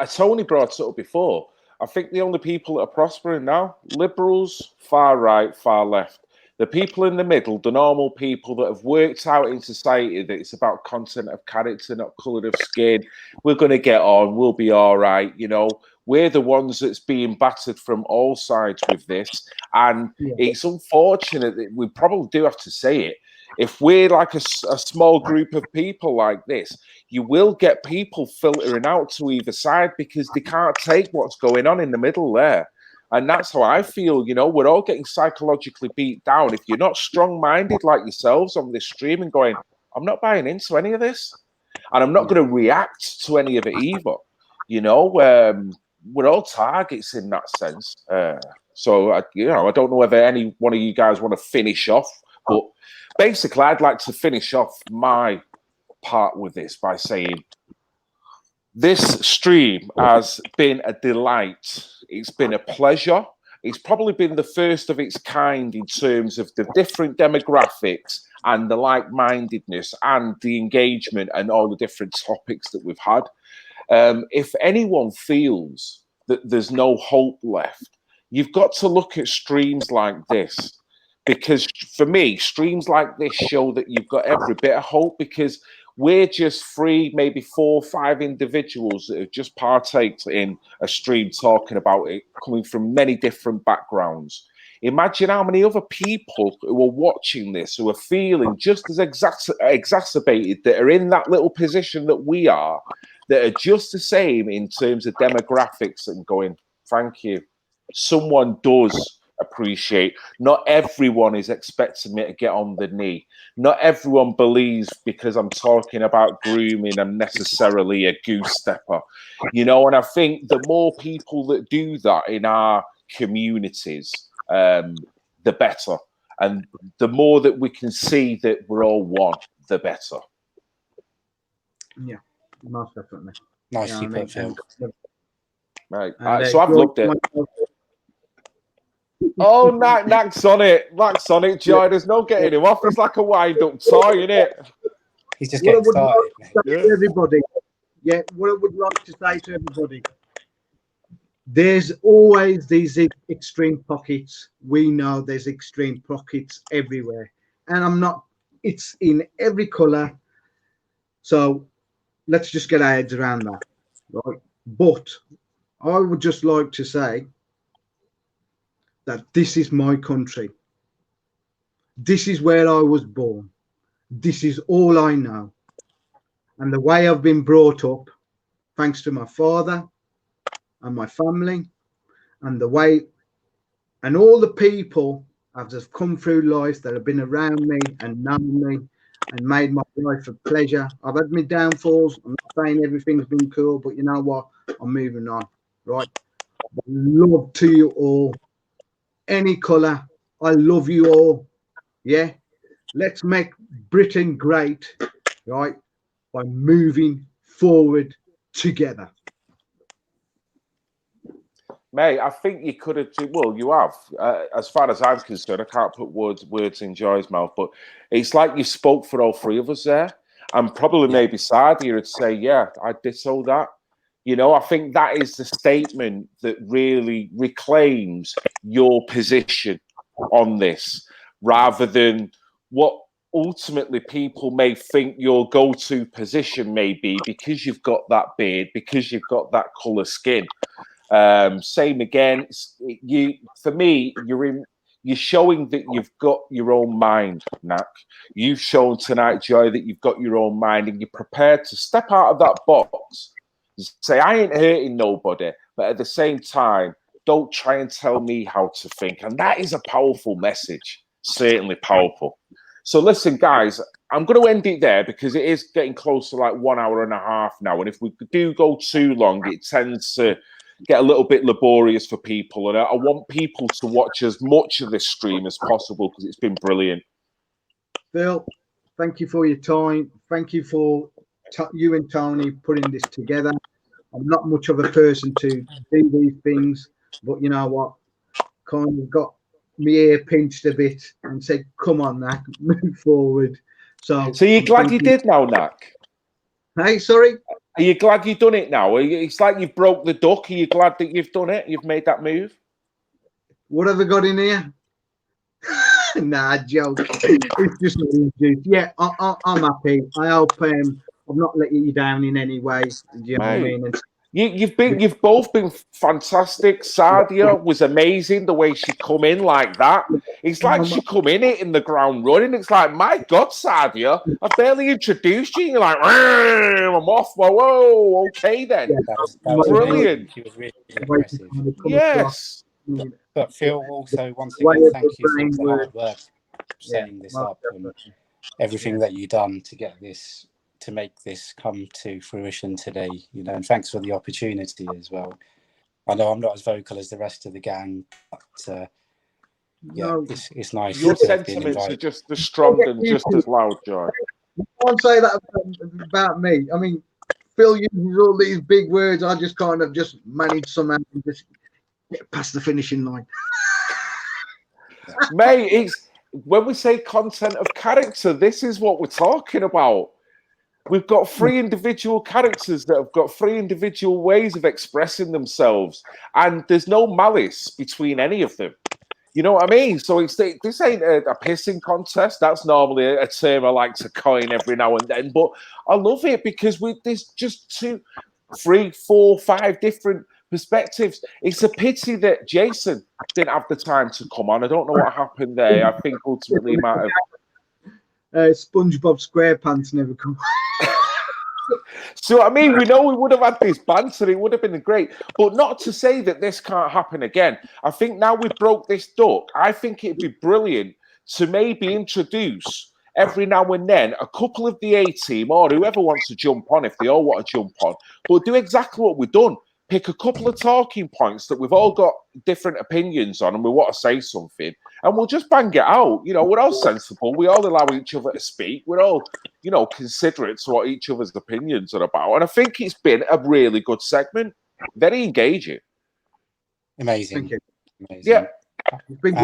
Tony brought it up before. I think the only people that are prospering now, liberals, far right, far left. The people in the middle, the normal people that have worked out in society that it's about content of character, not colour of skin. We're going to get on. We'll be all right. You know, we're the ones that's being battered from all sides with this. And it's unfortunate that we probably do have to say it. If we're like a small group of people like this, you will get people filtering out to either side because they can't take what's going on in the middle there. And that's how I feel, you know, we're all getting psychologically beat down. If you're not strong-minded like yourselves on this stream and going, I'm not buying into any of this, and I'm not going to react to any of it either, you know, we're all targets in that sense. So, you know, I don't know whether any one of you guys want to finish off, but basically I'd like to finish off my part with this by saying, this stream has been a delight. It's been a pleasure. It's probably been the first of its kind in terms of the different demographics and the like-mindedness and the engagement and all the different topics that we've had. If anyone feels that there's no hope left, you've got to look at streams like this. Because for me, streams like this show that you've got every bit of hope, because we're just three, maybe 4 or 5 individuals that have just partaked in a stream talking about it, coming from many different backgrounds. Imagine how many other people who are watching this, who are feeling just as exacerbated, that are in that little position that we are, that are just the same in terms of demographics, and going, thank you. Someone does appreciate. Not everyone is expecting me to get on the knee. Not everyone believes because I'm talking about grooming I'm necessarily a goose stepper, you know. And I think the more people that do that in our communities, the better, and the more that we can see that we're all one, the better. Yeah, most definitely. Nicely put, Phil. Right, so I've looked at. Oh, Knack's on it. Knack's on it, Joy. There's no getting him off. He's like a wind-up toy, isn't it? He's just getting started. Everybody, what I would like to say to everybody, there's always these extreme pockets. We know there's extreme pockets everywhere. And it's in every colour. So let's just get our heads around that, right? But I would just like to say that this is my country. This is where I was born. This is all I know. And the way I've been brought up, thanks to my father and my family, and the way, and all the people that have come through life that have been around me and known me and made my life a pleasure. I've had my downfalls. I'm not saying everything's been cool, but you know what? I'm moving on, right? But love to you all. Any colour. I love you all. Yeah. Let's make Britain great, right? By moving forward together. Mate, I think you could have. Well, you have. As far as I'm concerned, I can't put words in Joy's mouth, but it's like you spoke for all three of us there, and probably maybe Sadia would say, "Yeah, I ditto that." You know, I think that is the statement that really reclaims your position on this, rather than what ultimately people may think your go-to position may be because you've got that beard, because you've got that colour skin. Same again. You, for me, you're showing that you've got your own mind, Knack. You've shown tonight, Joy, that you've got your own mind, and you're prepared to step out of that box. Say, I ain't hurting nobody, but at the same time, don't try and tell me how to think. And that is a powerful message, certainly powerful. So listen, guys, I'm going to end it there because it is getting close to like 1 hour and a half now. And if we do go too long, it tends to get a little bit laborious for people. And I want people to watch as much of this stream as possible because it's been brilliant. Phil, thank you for your time. Thank you for you and Tony putting this together. I'm not much of a person to do these things, but you know what? Kind of got my ear pinched a bit and said, come on, Knack, move forward. So you're glad you did now, Knack? Hey, sorry? Are you glad you've done it now? It's like you've broke the duck. Are you glad that you've done it? You've made that move? What have I got in here? Nah, joke. It's just yeah, I'm happy. I hope I'm not letting you down in any way. Do you know what I mean? And You've both been fantastic. Sadia was amazing the way she come in like that. It's like she come in it in the ground running. It's like, my God, Sadia, I barely introduced you. You're like, I'm off. Whoa, okay then. Yeah, that was brilliant. She was really impressive. Yes. But Phil, also once again, thank you for the hard work setting this up and everything that you've done to get this, to make this come to fruition today, you know, and thanks for the opportunity as well. I know I'm not as vocal as the rest of the gang, but it's nice. Your sentiments are just as strong and just as loud, Joy. You can't say that about me. I mean, Phil uses all these big words. I just kind of just manage somehow and just get past the finishing line. Mate, it's when we say content of character, this is what we're talking about. We've got three individual characters that have got three individual ways of expressing themselves, and there's no malice between any of them. You know what I mean? So this ain't a pissing contest. That's normally a term I like to coin every now and then, but I love it because there's just 2, 3, 4, 5 different perspectives. It's a pity that Jason didn't have the time to come on. I don't know what happened there. I think ultimately he might have. SpongeBob SquarePants never come. So I mean, we know we would have had this banter. It would have been great, but not to say that this can't happen again. I think now we broke this duck. I think it'd be brilliant to maybe introduce every now and then a couple of the A team or whoever wants to jump on if they all want to jump on, but do exactly what we've done. Pick a couple of talking points that we've all got different opinions on and we want to say something, and we'll just bang it out. You know, we're all sensible. We all allow each other to speak. We're all, you know, considerate to what each other's opinions are about. And I think it's been a really good segment. Very engaging. Amazing. Yeah. I think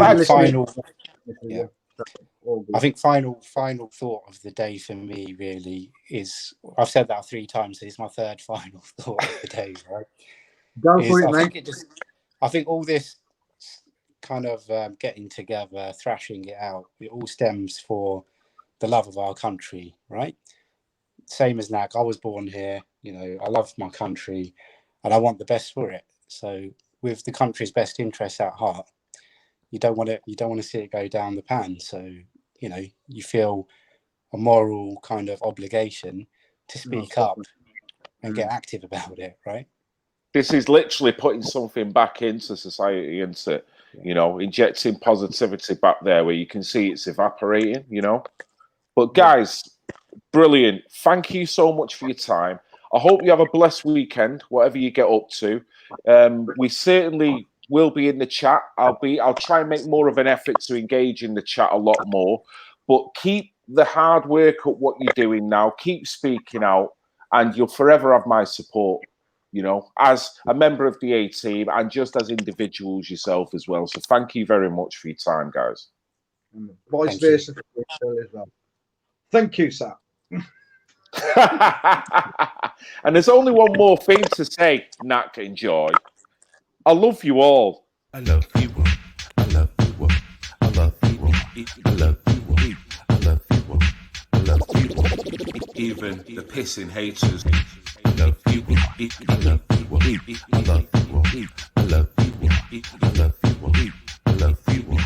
final thought of the day for me really is, I've said that 3 times, so it's my third final thought of the day, right? Go for it, mate. I think all this kind of getting together, thrashing it out, it all stems for the love of our country, right? Same as Knack, I was born here, you know, I love my country and I want the best for it. So with the country's best interests at heart, you don't want to see it go down the pan. So you know, you feel a moral kind of obligation to speak up and get active about it, right? This is literally putting something back into society, isn't it? You know, injecting positivity back there where you can see it's evaporating, you know. But guys, brilliant. Thank you so much for your time. I hope you have a blessed weekend, whatever you get up to. We certainly will be in the chat. I'll try and make more of an effort to engage in the chat a lot more. But keep the hard work at what you're doing now. Keep speaking out, and you'll forever have my support, you know, as a member of the A team and just as individuals yourself as well. So thank you very much for your time, guys. Vice versa as well. Thank you, Sam. And there's only one more thing to say, Knack and Joy. I love you all. I love you all. I love you all. I love you all. I love you all. I love you all. I love you all. Even the pissing haters. I love you all. I love you all. I love you all. I love you all. I love you all. I love you all.